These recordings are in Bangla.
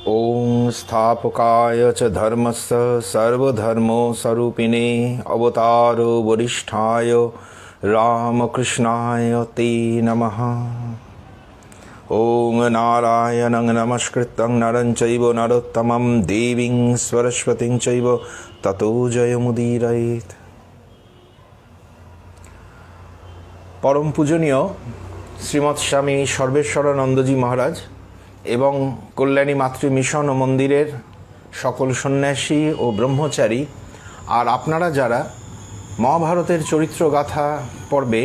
ॐ स्थापकाय च धर्मस्य सर्वधर्मस्वरूपिणे अवतारो वरिष्ठाय रामकृष्णाय ते नमः। ॐ नारायणं नमस्कृतं नरं चैव नरोत्तमं देवीं सरस्वतीं चैव ततो जयमुदीरयेत्। परम पूजनीय শ্রীমৎ স্বামী সর্বেশ্বরানন্দজি মহারাজ এবং কল্যাণী মাতৃ মিশন ও মন্দিরের সকল সন্ন্যাসী ও ব্রহ্মচারী আর আপনারা যারা মহাভারতের চরিত্রগাথা পর্বে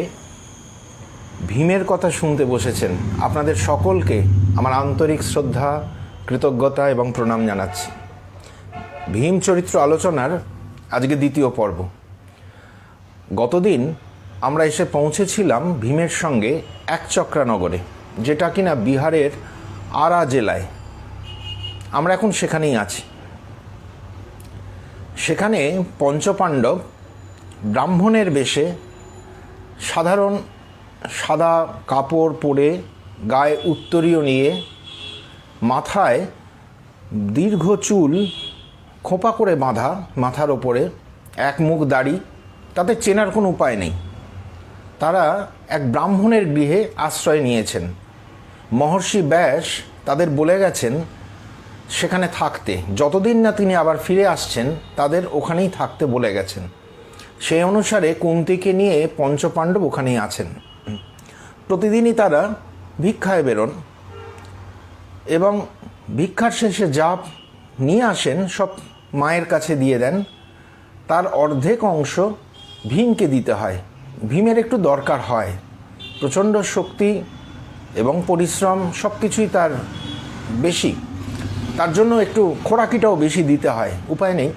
ভীমের কথা শুনতে বসেছেন, আপনাদের সকলকে আমার আন্তরিক শ্রদ্ধা, কৃতজ্ঞতা এবং প্রণাম জানাচ্ছি। ভীম চরিত্র আলোচনার আজকে দ্বিতীয় পর্ব। গতদিন আমরা এসে পৌঁছেছিলাম ভীমের সঙ্গে একচক্রানগরে, যেটা কিনা বিহারের আরা জেলায়। আমরা এখন সেখানেই আছি। সেখানে পঞ্চপাণ্ডব ব্রাহ্মণের বেশে সাধারণ সাদা কাপড় পরে, গায়ে উত্তরীয় নিয়ে, মাথায় দীর্ঘ চুল খোঁপা করে বাঁধা, মাথার ওপরে এক মুখ দাড়ি, তাতে চেনার কোনো উপায় নেই। তারা এক ব্রাহ্মণের গৃহে আশ্রয় নিয়েছেন। মহর্ষি ব্যাস তাদের বলে গেছেন সেখানে থাকতে, যতদিন না তিনি আবার ফিরে আসছেন তাদের ওখানেই থাকতে বলে গেছেন। সেই অনুসারে কুন্তিকে নিয়ে পঞ্চপাণ্ডব ওখানেই আছেন। প্রতিদিনই তারা ভিক্ষায় বেরোন এবং ভিক্ষার শেষে যা নিয়ে আসেন সব মায়ের কাছে দিয়ে দেন। তার অর্ধেক অংশ ভীমকে দিতে হয়। ভীমের একটু দরকার হয়, প্রচণ্ড শক্তি এবং পরিশ্রম সব কিছুই তার বেশি, তার জন্য একটু খোরাকিটাও বেশি দিতে হয়, উপায় নেই।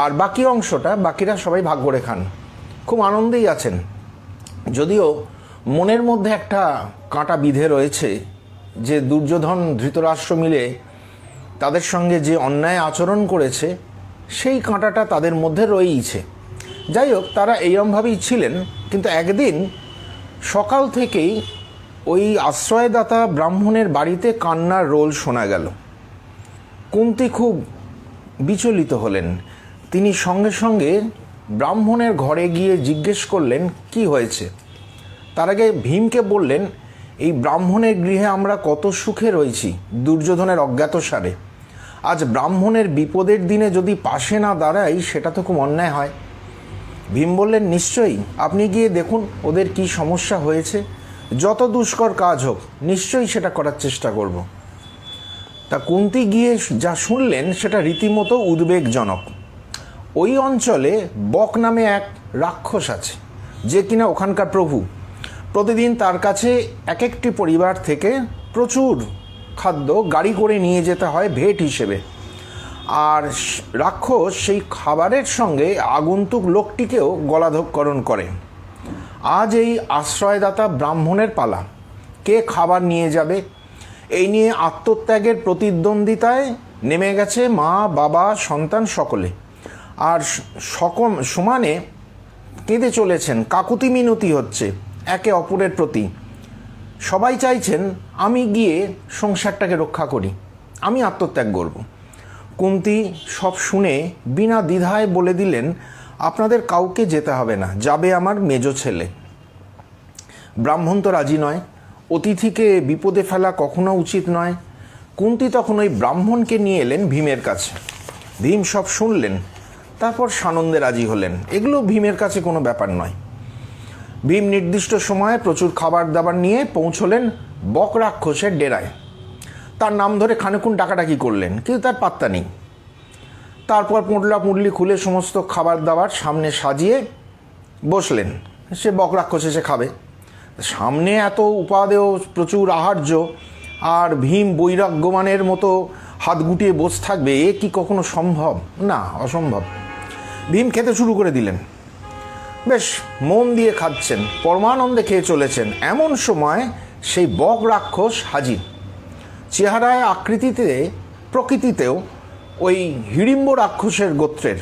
আর বাকি অংশটা বাকিরা সবাই ভাগ করে খান, খুব আনন্দেই আছেন। যদিও মনের মধ্যে একটা কাঁটা বিঁধে রয়েছে যে দুর্যোধন ধৃতরাষ্ট্র মিলে তাদের সঙ্গে যে অন্যায় আচরণ করেছে, সেই কাঁটাটা তাদের মধ্যে রয়েইছে। যাই হোক, তারা এইরমভাবেই ছিলেন। কিন্তু একদিন সকাল থেকেই ওই আশ্রয়দাতা ব্রাহ্মণের বাড়িতে কান্নার রোল শোনা গেল। কুন্তি খুব বিচলিত হলেন। তিনি সঙ্গে সঙ্গে ব্রাহ্মণের ঘরে গিয়ে জিজ্ঞেস করলেন কি হয়েছে। তার আগে ভীমকে বললেন, এই ব্রাহ্মণের গৃহে আমরা কত সুখে রয়েছি দুর্যোধনের অজ্ঞাতসারে, আজ ব্রাহ্মণের বিপদের দিনে যদি পাশে না দাঁড়াই সেটা তো খুব অন্যায় হয়। ভীম বললেন, নিশ্চয়ই, আপনি গিয়ে দেখুন ওদের কি সমস্যা হয়েছে, যত দুষ্কর কাজ হোক নিশ্চয়ই সেটা করার চেষ্টা করব। তা কুন্তি গিয়ে যা শুনলেন সেটা রীতিমতো উদ্বেগজনক। ওই অঞ্চলে বক নামে এক রাক্ষস আছে, যে কিনা ওখানকার প্রভু। প্রতিদিন তার কাছে এক একটি পরিবার থেকে প্রচুর খাদ্য গাড়ি করে নিয়ে যেতে হয় ভেট হিসেবে। আর রাক্ষস সেই খাবারের সঙ্গে আগন্তুক লোকটিকেও গলাধঃকরণ করে। আজ এই আশ্রয়দাতা ব্রাহ্মণের পালা, কে খাবার নিয়ে যাবে এই নিয়ে আত্মত্যাগের প্রতিদ্বন্দ্বিতায় নেমে গেছে মা, বাবা, সন্তান সকলে। আর সমানে কেঁদে চলেছেন, কাকুতি মিনতি হচ্ছে একে অপরের প্রতি। সবাই চাইছেন আমি গিয়ে সংসারটাকে রক্ষা করি, আমি আত্মত্যাগ করব। কুন্তি সব শুনে বিনা দ্বিধায় বলে দিলেন, আপনাদের কাউকে যেতে হবে না, যাবে আমার মেজ ছেলে। ব্রাহ্মণ তো রাজি নয়, অতিথিকে বিপদে ফেলা কখনো উচিত নয়। কুন্তি তখন ওই ব্রাহ্মণকে নিয়ে এলেন ভীমের কাছে। ভীম সব শুনলেন, তারপর সানন্দে রাজি হলেন। এগুলো ভীমের কাছে কোনো ব্যাপার নয়। ভীম নির্দিষ্ট সময়ে প্রচুর খাবার দাবার নিয়ে পৌঁছলেন বক রাক্ষসের ডেরায়। তার নাম ধরে খানিকক্ষণ ডাকাডাকি করলেন, কিন্তু তার পাত্তা নেই। তারপর পুঁটলা পুঁটলি খুলে সমস্ত খাবার দাবার সামনে সাজিয়ে বসলেন। সে বক রাক্ষস এসে খাবে। সামনে এত উপাদেয় প্রচুর আহার্য, আর ভীম বৈরাগ্যমানের মতো হাত গুটিয়ে বসে থাকবে, এ কি কখনো সম্ভব? না, অসম্ভব। ভীম খেতে শুরু করে দিলেন। বেশ মন দিয়ে খাচ্ছেন, পরমানন্দে খেয়ে চলেছেন। এমন সময় সেই বক রাক্ষস হাজির। চেহারায়, আকৃতিতে, প্রকৃতিতেও ওই হিড়িম্ব রাক্ষসের গোত্রের,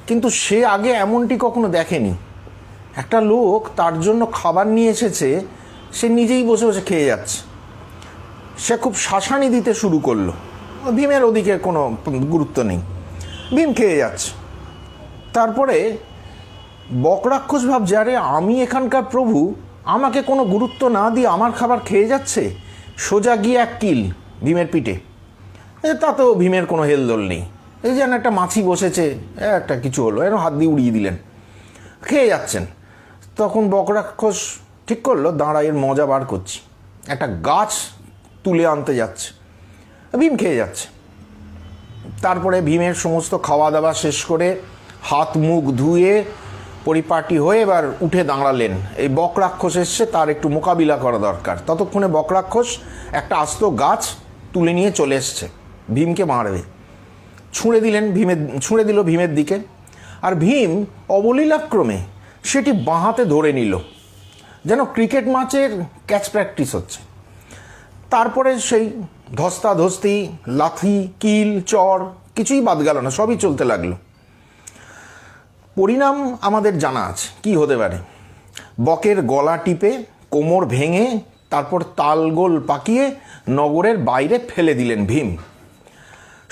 কিন্তু সে আগে এমনটি কখনো দেখেনি। একটা লোক তার জন্য খাবার নিয়ে এসেছে, সে নিজেই বসে বসে খেয়ে যাচ্ছে। সে খুব শাসানি দিতে শুরু করলো। ভীমের ওদিকে কোনো গুরুত্ব নেই, ভীম খেয়ে যাচ্ছে। তারপরে বকরাক্ষস ভাবছে, আরে আমি এখানকার প্রভু, আমাকে কোনো গুরুত্ব না দিয়ে আমার খাবার খেয়ে যাচ্ছে, সোজা গিয়ে এক কিল ভীমের পিঠে। তাতেও ভীমের কোনো হেলদোল নেই, এই যেন একটা মাছি বসেছে, একটা কিছু হলো, এরকম হাত দিয়ে উড়িয়ে দিলেন, খেয়ে যাচ্ছেন। তখন বকরাক্ষস ঠিক করলো, দাঁড়া, এর মজা বার করছি। একটা গাছ তুলে আনতে যাচ্ছে, ভীম খেয়ে যাচ্ছে। তারপরে ভীমের সমস্ত খাওয়া দাওয়া শেষ করে হাত মুখ ধুয়ে পরিপাটি হয়ে এবার উঠে দাঁড়ালেন। এই বকরাক্ষস এসছে, তার একটু মোকাবিলা করা দরকার। ততক্ষণে বকরাক্ষস একটা আস্ত গাছ তুলে নিয়ে চলে এসছে, ভীমকে মারবে। ছুঁড়ে দিল ভীমের দিকে, আর ভীম অবলীলাক্রমে সেটি বাঁ হাতে ধরে নিল, যেন ক্রিকেট ম্যাচের ক্যাচ প্র্যাকটিস হচ্ছে। তারপরে সেই ধস্তাধস্তি, লাথি, কিল, চর কিছুই বাদ গেল না, সবই চলতে লাগলো। পরিণাম আমাদের জানা আছে কি হতে পারে। বকের গলা টিপে কোমর ভেঙে তারপর তালগোল পাকিয়ে নগরের বাইরে ফেলে দিলেন ভীম।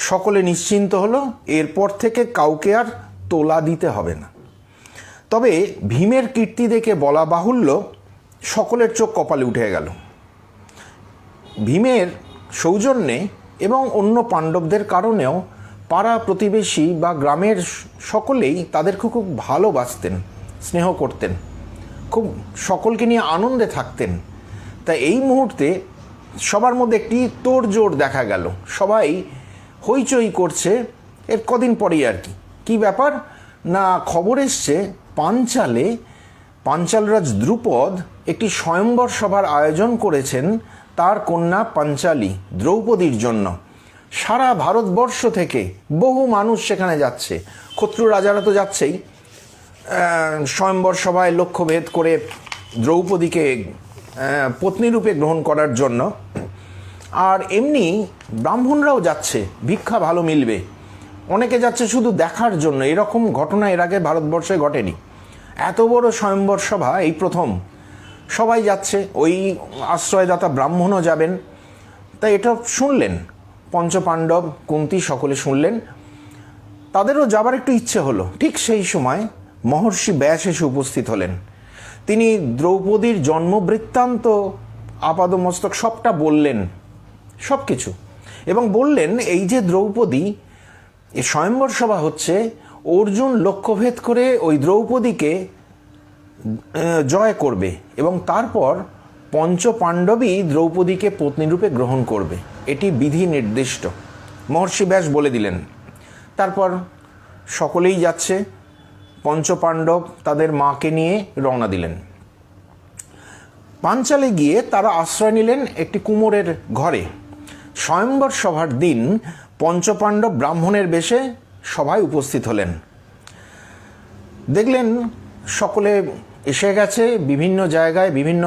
সকলে নিশ্চিন্ত হলো, এরপর থেকে কাউকে আর তোলা দিতে হবে না। তবে ভীমের কীর্তি দেখে বলা বাহুল্য, সকলের চোখ কপালে উঠে গেল। ভীমের সৌজন্যে এবং অন্য পাণ্ডবদের কারণেও পাড়া প্রতিবেশী বা গ্রামের সকলেই তাদেরকে খুব ভালোবাসতেন, স্নেহ করতেন, খুব সকলকে নিয়ে আনন্দে থাকতেন। তা এই মুহূর্তে সবার মধ্যে একটি তোড়জোড় দেখা গেল, সবাই হইচই করছে। এর কদিন পরেই আর কি ব্যাপার না, খবর এসছে পাঞ্চালরাজ দ্রুপদ একটি স্বয়ম্বর সভার আয়োজন করেছেন তার কন্যা পাঞ্চালী দ্রৌপদীর জন্য। সারা ভারতবর্ষ থেকে বহু মানুষ সেখানে যাচ্ছে, ক্ষত্রিয় রাজারা তো যাচ্ছেই স্বয়ম্বর সভায় লক্ষ্যভেদ করে দ্রৌপদীকে পত্নীরূপে গ্রহণ করার জন্য। আর এমনি ব্রাহ্মণরাও যাচ্ছে, ভিক্ষা ভালো মিলবে। অনেকে যাচ্ছে শুধু দেখার জন্য। এরকম ঘটনা এর আগে ভারতবর্ষে ঘটেনি। এত বড় স্বয়ম্বর সভা এই প্রথম। সবাই যাচ্ছে, ওই আশ্রয়দাতা ব্রাহ্মণও যাবেন। তাই এটা শুনলেন পঞ্চপাণ্ডব, কুন্তী সকলে শুনলেন, তাদেরও যাবার একটু ইচ্ছে হলো। ঠিক সেই সময় মহর্ষি ব্যাস এসে উপস্থিত হলেন। তিনি দ্রৌপদীর জন্মবৃত্তান্ত আপাদমস্তক সবটা বললেন, সব কিছু, এবং বললেন এই যে দ্রৌপদী, এই স্বয়ম্বর সভা হচ্ছে, অর্জুন লক্ষ্যভেদ করে ওই দ্রৌপদীকে জয় করবে এবং তারপর পঞ্চপাণ্ডবই দ্রৌপদীকে পত্নীরূপে গ্রহণ করবে, এটি বিধি নির্দিষ্ট। মহর্ষি ব্যাস বলে দিলেন। তারপর সকলেই যাচ্ছে, পঞ্চপাণ্ডব তাদের মাকে নিয়ে রওনা দিলেন। পাঞ্চালে গিয়ে তারা আশ্রয় নিলেন একটি কুমোরের ঘরে। স্বয়ম্বর সভার দিন পঞ্চপাণ্ডব ব্রাহ্মণের বেশে সভায় উপস্থিত হলেন। দেখলেন সকলে এসে গেছে, বিভিন্ন জায়গায়, বিভিন্ন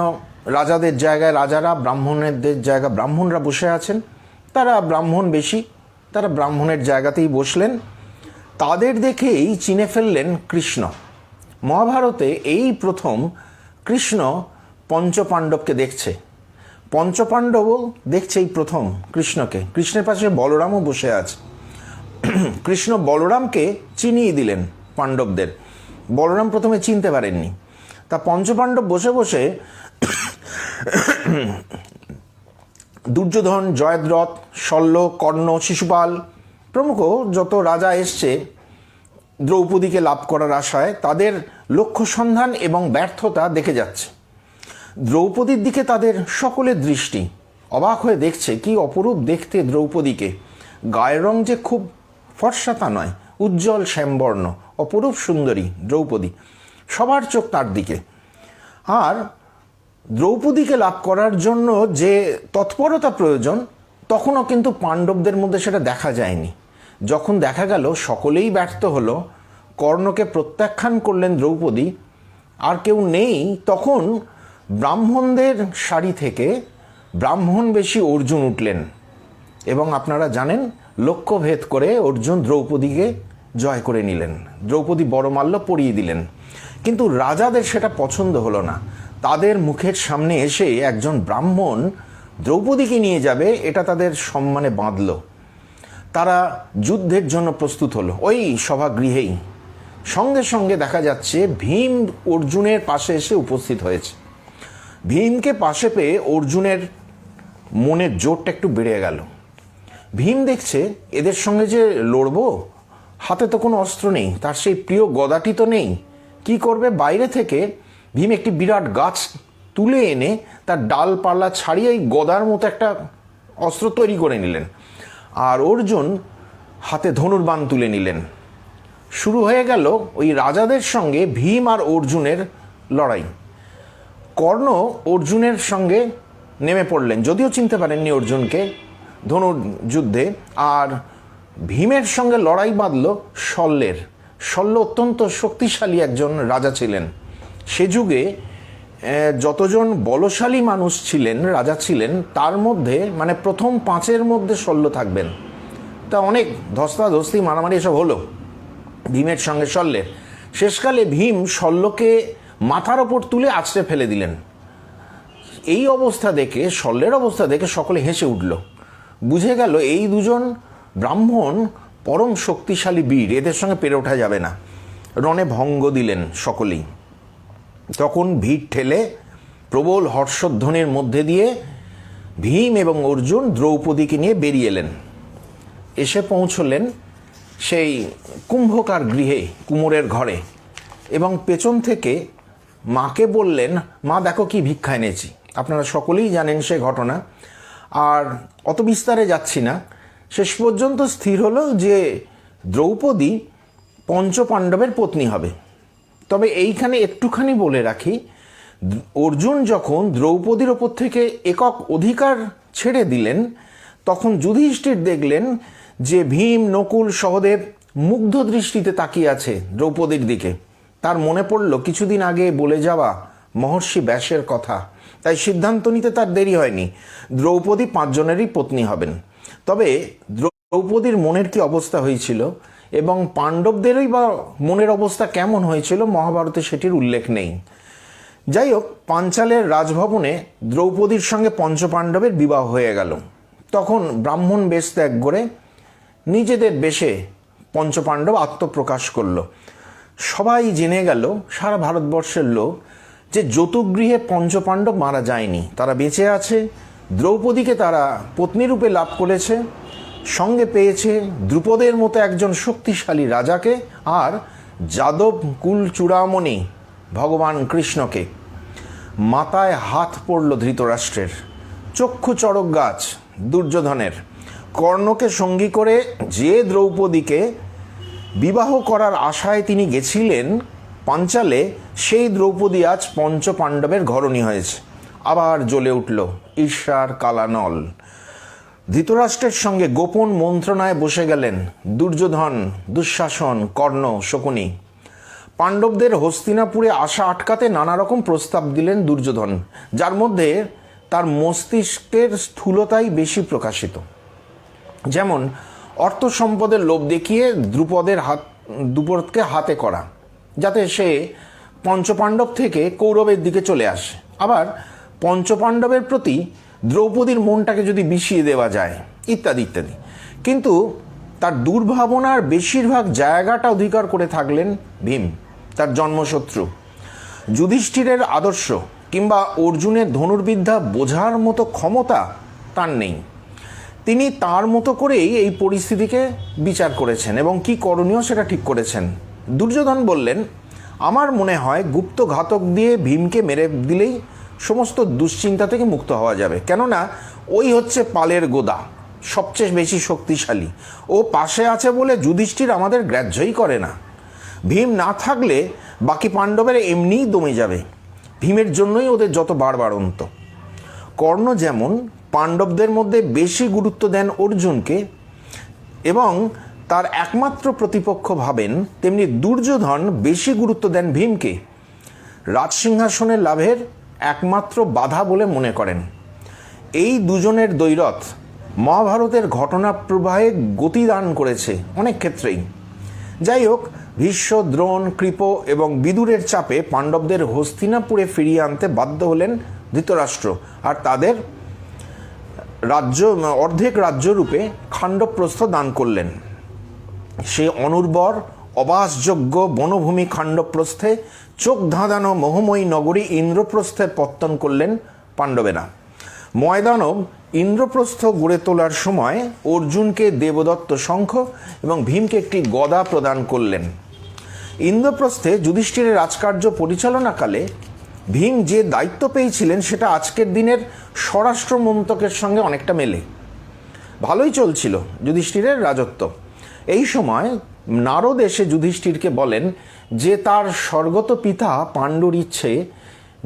রাজাদের জায়গায় রাজারা, ব্রাহ্মণদের জায়গায় ব্রাহ্মণরা বসে আছেন। তারা ব্রাহ্মণ বেশি, তারা ব্রাহ্মণের জায়গাতেই বসলেন। তাদের দেখেই চিনে ফেললেন কৃষ্ণ। মহাভারতে এই প্রথম কৃষ্ণ পঞ্চপাণ্ডবকে দেখছে, পঞ্চপাণ্ডবও দেখছে এই প্রথম কৃষ্ণকে। কৃষ্ণের পাশে বলরামও বসে আছে। কৃষ্ণ বলরামকে চিনিয়ে দিলেন পাণ্ডবদের। বলরাম প্রথমে চিনতে পারেননি। তা পঞ্চপাণ্ডব বসে বসে দুর্যোধন, জয়দ্রথ, শল্য, কর্ণ, শিশুপাল প্রমুখ যত রাজা এসছে দ্রৌপদীকে লাভ করার আশায়, তাদের লক্ষ্য সন্ধান এবং ব্যর্থতা দেখে যাচ্ছে। দ্রৌপদীর দিকে তাদের সকলের দৃষ্টি, অবাক হয়ে দেখছে কি অপরূপ দেখতে দ্রৌপদীকে। গায়ের রং যে খুব ফর্সা তা নয়, উজ্জ্বল শ্যামবর্ণ, অপরূপ সুন্দরী দ্রৌপদী। সবার চোখ তার দিকে। আর দ্রৌপদীকে লাভ করার জন্য যে তৎপরতা প্রয়োজন, তখনও কিন্তু পাণ্ডবদের মধ্যে সেটা দেখা যায়নি। যখন দেখা গেল সকলেই ব্যর্থ হলো, কর্ণকে প্রত্যাখ্যান করলেন দ্রৌপদী, আর কেউ নেই, তখন ব্রাহ্মণদের সারি থেকে ব্রাহ্মণ বেশি অর্জুন উঠলেন এবং আপনারা জানেন লক্ষ্যভেদ করে অর্জুন দ্রৌপদীকে জয় করে নিলেন। দ্রৌপদী বড়মাল্য পরিয়ে দিলেন। কিন্তু রাজাদের সেটা পছন্দ হলো না। তাদের মুখের সামনে এসে একজন ব্রাহ্মণ দ্রৌপদীকে নিয়ে যাবে, এটা তাদের সম্মানে বাঁধল। তারা যুদ্ধের জন্য প্রস্তুত হলো। ওই সভাগৃহেই সঙ্গে সঙ্গে দেখা যাচ্ছে ভীম অর্জুনের পাশে এসে উপস্থিত হয়েছে। ভীমকে পাশে পেয়ে অর্জুনের মনের জোরটা একটু বেড়ে গেল। ভীম দেখছে এদের সঙ্গে যে লড়বো, হাতে তো কোনো অস্ত্র নেই, তার সেই প্রিয় গদাটি তো নেই, কি করবে? বাইরে থেকে ভীম একটি বিরাট গাছ তুলে এনে তার ডালপালা ছাড়িয়ে এই গদার মতো একটা অস্ত্র তৈরি করে নিলেন, আর অর্জুন হাতে ধনুর্বাণ তুলে নিলেন। শুরু হয়ে গেল ওই রাজাদের সঙ্গে ভীম আর অর্জুনের লড়াই। কর্ণ অর্জুনের সঙ্গে নেমে পড়লেন, যদিও চিনতে পারেননি অর্জুনকে ধনুর যুদ্ধে। আর ভীমের সঙ্গে লড়াই বাঁধল শল্যের। শল্য অত্যন্ত শক্তিশালী একজন রাজা ছিলেন। সে যুগে যতজন বলশালী মানুষ ছিলেন, রাজা ছিলেন, তার মধ্যে মানে প্রথম 5-এর মধ্যে শল্য থাকবেন। তা অনেক ধস্তাধস্তি মারামারি এসব হলো ভীমের সঙ্গে শল্যের। শেষকালে ভীম শল্যকে মাথার ওপর তুলে আছড়ে ফেলে দিলেন। এই অবস্থা দেখে, শল্যের অবস্থা দেখে সকলে হেসে উঠল। বুঝে গেল এই দুজন ব্রাহ্মণ পরম শক্তিশালী বীর, এদের সঙ্গে পেরে ওঠা যাবে না। রণে ভঙ্গ দিলেন সকলেই। তখন ভিড় ঠেলে প্রবল হর্ষধ্বনির মধ্যে দিয়ে ভীম এবং অর্জুন দ্রৌপদীকে নিয়ে বেরিয়ে এলেন। এসে পৌঁছলেন সেই কুম্ভকার গৃহে, কুমোরের ঘরে, এবং পেছন থেকে মাকে বললেন, মা দেখো কি ভিক্ষা এনেছি। আপনারা সকলেই জানেন সে ঘটনা, আর অত বিস্তারে যাচ্ছি না। শেষ পর্যন্ত স্থির হলো যে দ্রৌপদী পঞ্চপাণ্ডবের পত্নী হবে। তবে এইখানে একটুখানি বলে রাখি, অর্জুন যখন দ্রৌপদীর ওপর থেকে একক অধিকার ছেড়ে দিলেন, তখন যুধিষ্ঠির দেখলেন যে ভীম, নকুল, সহদেব মুগ্ধ দৃষ্টিতে তাকিয়ে আছে দ্রৌপদীর দিকে। তার মনে পড়ল কিছুদিন আগে বলে যাওয়া মহর্ষি ব্যাসের কথা। তাই সিদ্ধান্ত নিতে তার দেরি হয়নি, দ্রৌপদী 5 জনেরই পত্নী হবেন। তবে দ্রৌপদীর মনের কি অবস্থা হয়েছিল এবং পাণ্ডবদেরই বা মনের অবস্থা কেমন হয়েছিল, মহাভারতে সেটির উল্লেখ নেই। যাই হোক, পাঞ্চালের রাজভবনে দ্রৌপদীর সঙ্গে পঞ্চপাণ্ডবের বিবাহ হয়ে গেল। তখন ব্রাহ্মণ বেশ ত্যাগ করে নিজেদের বেশে পঞ্চপাণ্ডব আত্মপ্রকাশ করল। সবাই জেনে গেল, সারা ভারতবর্ষের লোক, যে যতুগৃহে পঞ্চপাণ্ডব মারা যায়নি, তারা বেঁচে আছে। দ্রৌপদীকে তারা পত্নীরূপে লাভ করেছে, সঙ্গে পেয়েছে দ্রুপদের মতো একজন শক্তিশালী রাজাকে, আর যাদব কুল চূড়ামণি ভগবান কৃষ্ণকে। মাথায় হাত পড়ল ধৃতরাষ্ট্রের, চক্ষু চড়ক গাছ দুর্যোধনের। কর্ণকে সঙ্গী করে যে দ্রৌপদীকে বিবাহ করার আশায় তিনি গেছিলেন পাঞ্চালে, সেই দ্রৌপদী আজ পঞ্চপাণ্ডবের ঘরণী হয়েছে। আবার জ্বলে উঠল ঈর্ষার কালানল। ধৃতরাষ্ট্রের সঙ্গে গোপন মন্ত্রণায় বসে গেলেন দুর্যোধন, দুঃশাসন, কর্ণ, শকুনি। পাণ্ডবদের হস্তিনাপুরে আসা আটকাতে নানা রকম প্রস্তাব দিলেন দুর্যোধন, যার মধ্যে তার মস্তিষ্কের স্থূলতাই বেশি প্রকাশিত। যেমন অর্থ সম্পদের লোভ দেখিয়ে দ্রুপদকে হাতে করা, যাতে সে পঞ্চপাণ্ডব থেকে কৌরবের দিকে চলে আসে। আবার পঞ্চপাণ্ডবের প্রতি দ্রৌপদীর মনটাকে যদি বিষিয়ে দেওয়া যায়, ইত্যাদি ইত্যাদি। কিন্তু তার দুর্ভাবনার বেশিরভাগ জায়গাটা অধিকার করে থাকলেন ভীম, তার জন্মশত্রু। যুধিষ্ঠিরের আদর্শ কিংবা অর্জুনের ধনুর্বিদ্যা বোঝার মতো ক্ষমতা তার নেই। তিনি তার মতো করেই এই পরিস্থিতিকে বিচার করেছেন এবং কি করণীয় সেটা ঠিক করেছেন। দুর্যোধন বললেন, আমার মনে হয় গুপ্ত ঘাতক দিয়ে ভীমকে মেরে দিলেই সমস্ত দুশ্চিন্তা থেকে মুক্ত হওয়া যাবে। কেননা ওই হচ্ছে পালের গোদা, সবচেয়ে বেশি শক্তিশালী। ও পাশে আছে বলে যুধিষ্ঠির আমাদের গ্রাহ্যই করে না। ভীম না থাকলে বাকি পাণ্ডবের এমনিই দমে যাবে। ভীমের জন্যই ওদের যত বাড়বাড়ন্ত। কর্ণ যেমন পাণ্ডবদের মধ্যে বেশি গুরুত্ব দেন অর্জুনকে এবং তার একমাত্র প্রতিপক্ষ ভাবেন, তেমনি দুর্যোধন বেশি গুরুত্ব দেন ভীমকে রাজসিংহাসনের লাভের একমাত্র বাধা বলে মনে করেন। এই দুজনের দ্বৈরথ মহাভারতের ঘটনা প্রবাহে গতি দান করেছে অনেক ক্ষেত্রেই। যাই হোক, ভীষ্ম, দ্রোণ, কৃপ এবং বিদুরের চাপে পাণ্ডবদের হস্তিনাপুরে ফিরিয়ে আনতে বাধ্য হলেন ধৃতরাষ্ট্র, আর তাদের অর্ধেক রাজ্যরূপে খাণ্ডপ্রস্থ দান করলেন। সে অনুর্বর অবাসযোগ্য বনভূমি খাণ্ডপ্রস্থে চোখ ধাঁধানো মোহময়ী নগরী ইন্দ্রপ্রস্থের পত্তন করলেন পাণ্ডবেরা। ময়দানব ইন্দ্রপ্রস্থ গড়ে তোলার সময় অর্জুনকে দেবদত্ত শঙ্খ এবং ভীমকে একটি গদা প্রদান করলেন। ইন্দ্রপ্রস্থে যুধিষ্ঠিরের রাজকার্য পরিচালনাকালে ভীম যে দায়িত্ব পেয়েছিলেন সেটা আজকের দিনের স্বরাষ্ট্রমন্ত্রকের সঙ্গে অনেকটা মেলে। ভালোই চলছিল যুধিষ্ঠিরের রাজত্ব। এই সময় নারদ এসে যুধিষ্ঠিরকে বলেন যে তার স্বর্গত পিতা পাণ্ডুর ইচ্ছে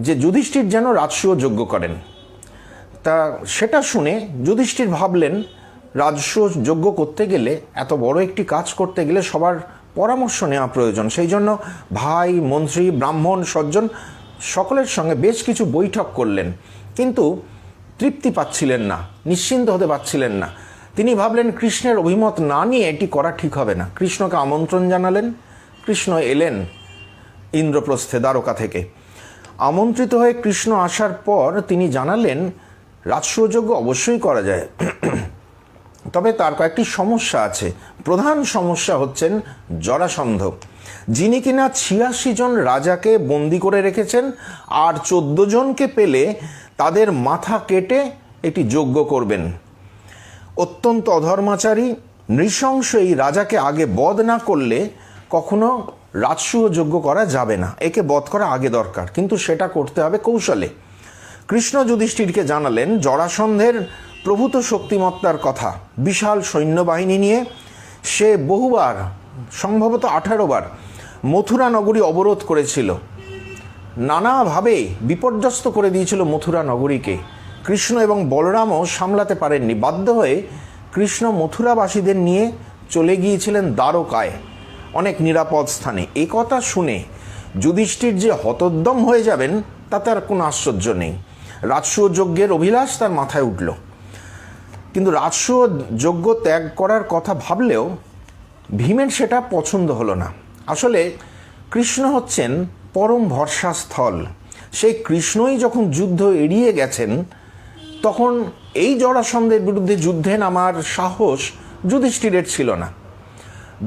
যে যুধিষ্ঠির যেন রাজসূয় যজ্ঞ করেন। তা সেটা শুনে যুধিষ্ঠির ভাবলেন রাজসূয় যজ্ঞ করতে গেলে, এত বড় একটি কাজ করতে গেলে সবার পরামর্শ নেওয়া প্রয়োজন। সেই জন্য ভাই, মন্ত্রী, ব্রাহ্মণ, সজ্জন সকলের সঙ্গে বেশ কিছু বৈঠক করলেন, কিন্তু তৃপ্তি পাচ্ছিলেন না, নিশ্চিন্ত হতে পারছিলেন না। তিনি ভাবলেন কৃষ্ণের অভিমত না নিয়ে এটি করা ঠিক হবে না। কৃষ্ণকে আমন্ত্রণ জানালেন। কৃষ্ণ এলেন ইন্দ্রপ্রস্থে দ্বারকা থেকে। আমন্ত্রিত হয়ে কৃষ্ণ আসার পর তিনি জানালেন রাজসূয় যজ্ঞ অবশ্যই করা যায়, তবে তার কয়েকটি সমস্যা আছে। প্রধান সমস্যা হচ্ছেন জরাসন্ধ, যিনি কিনা ৮৬ জন রাজাকে বন্দি করে রেখেছেন, আর ১৪ জনকে পেলে তাদের মাথা কেটে একটি যজ্ঞ করবেন। অত্যন্ত অধর্মাচারী নৃশংস এই রাজাকে আগে বধ না করলে কখনো রাজসূয় যজ্ঞ করা যাবে না। একে বধ করা আগে দরকার, কিন্তু সেটা করতে হবে কৌশলে। কৃষ্ণ যুধিষ্ঠিরকে জানালেন জরাসন্ধের প্রভূত শক্তিমত্তার কথা। বিশাল সৈন্যবাহিনী নিয়ে সে বহুবার, সম্ভবত ১৮ বার মথুরা নগরী অবরোধ করেছিল, নানাভাবে বিপর্যস্ত করে দিয়েছিল মথুরা নগরীকে। কৃষ্ণ এবং বলরামও সামলাতে পারেননি। বাধ্য হয়ে কৃষ্ণ মথুরাবাসীদের নিয়ে চলে গিয়েছিলেন দ্বারকায়, অনেক নিরাপদ স্থানে। এ কথা শুনে যুধিষ্ঠির যে হতোদ্যম হয়ে যাবেন তাতে আর কোনো আশ্চর্য নেই। রাজসূয় যজ্ঞের অভিলাষ তার মাথায় উঠল, কিন্তু রাজসূয় যজ্ঞ ত্যাগ করার কথা ভাবলেও ভীমের সেটা পছন্দ হলো না। আসলে কৃষ্ণ হচ্ছেন পরম ভরসাস্থল। সেই কৃষ্ণই যখন যুদ্ধ এড়িয়ে গেছেন, তখন এই জরাসন্ধের বিরুদ্ধে যুদ্ধে নামার সাহস যুধিষ্ঠিরের ছিল না।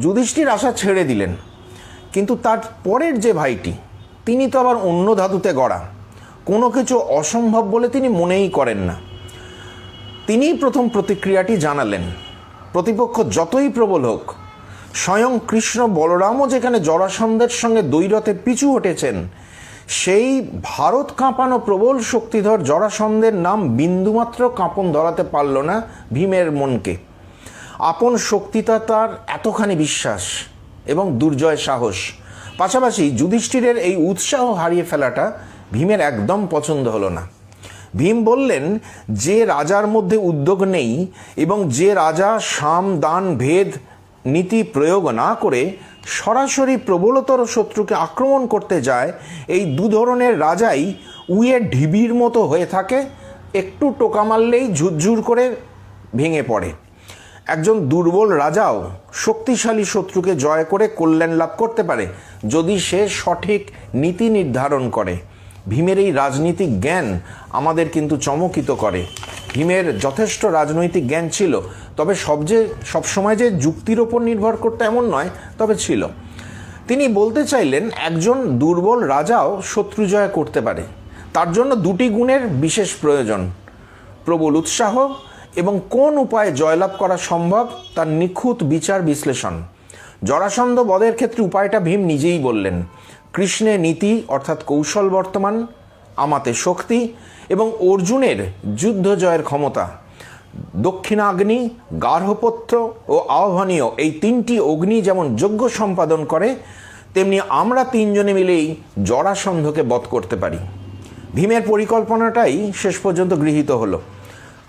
যুধিষ্ঠির আশা ছেড়ে দিলেন, কিন্তু তার পরের যে ভাইটি, তিনি তো আবার অন্য ধাতুতে গড়া, কোনো কিছু অসম্ভব বলে তিনি মনেই করেন না। তিনিই প্রথম প্রতিক্রিয়াটি জানালেন। প্রতিপক্ষ যতই প্রবল হোক, স্বয়ং কৃষ্ণ বলরামও যেখানে জরাসন্ধের সঙ্গে দ্বৈরথে পিছু হটেছেন, সেই ভারত কাঁপানো প্রবল শক্তিধর জরাসন্ধের নাম বিন্দুমাত্র কাঁপন ধরাতে পারল না ভীমের মনকে। আপন শক্তিটা তার এতখানি বিশ্বাস এবং দুর্জয় সাহস। পাশাপাশি যুধিষ্ঠিরের এই উৎসাহ হারিয়ে ফেলাটা ভীমের একদম পছন্দ হলো না। ভীম বললেন যে রাজার মধ্যে উদ্যোগ নেই এবং যে রাজা সাম দান ভেদ নীতি প্রয়োগ না করে সরাসরি প্রবলতর শত্রুকে আক্রমণ করতে যায়, এই দু ধরনের রাজাই উইয়ের ঢিবির মতো হয়ে থাকে, একটু টোকা মারলেই ঝুরঝুর করে ভেঙে পড়ে। একজন দুর্বল রাজাও শক্তিশালী শত্রুকে জয় করে কল্যাণ লাভ করতে পারে যদি সে সঠিক নীতি নির্ধারণ করে। ভীমের এই রাজনৈতিক জ্ঞান আমাদের কিন্তু চমকিত করে। ভীমের যথেষ্ট রাজনৈতিক জ্ঞান ছিল, তবে সবসময় যে যুক্তির ওপর নির্ভর করতে এমন নয়, তবে ছিল। তিনি বলতে চাইলেন একজন দুর্বল রাজাও শত্রু জয় করতে পারে। তার জন্য দুটি গুণের বিশেষ প্রয়োজন: প্রবল উৎসাহ এবং কোন উপায়ে জয়লাভ করা সম্ভব তার নিখুঁত বিচার বিশ্লেষণ। জরাসন্ধ বধের ক্ষেত্রে উপায়টা ভীম নিজেই বললেন। কৃষ্ণের নীতি অর্থাৎ কৌশল বর্তমান, আমাতে শক্তি এবং অর্জুনের যুদ্ধ জয়ের ক্ষমতা। দক্ষিণাগ্নি, গার্হপত্র ও আহ্বানীয় এই তিনটি অগ্নি যেমন যজ্ঞ সম্পাদন করে, তেমনি আমরা তিনজনে মিলেই জরাসন্ধকে বধ করতে পারি। ভীমের পরিকল্পনাটাই শেষ পর্যন্ত গৃহীত হলো।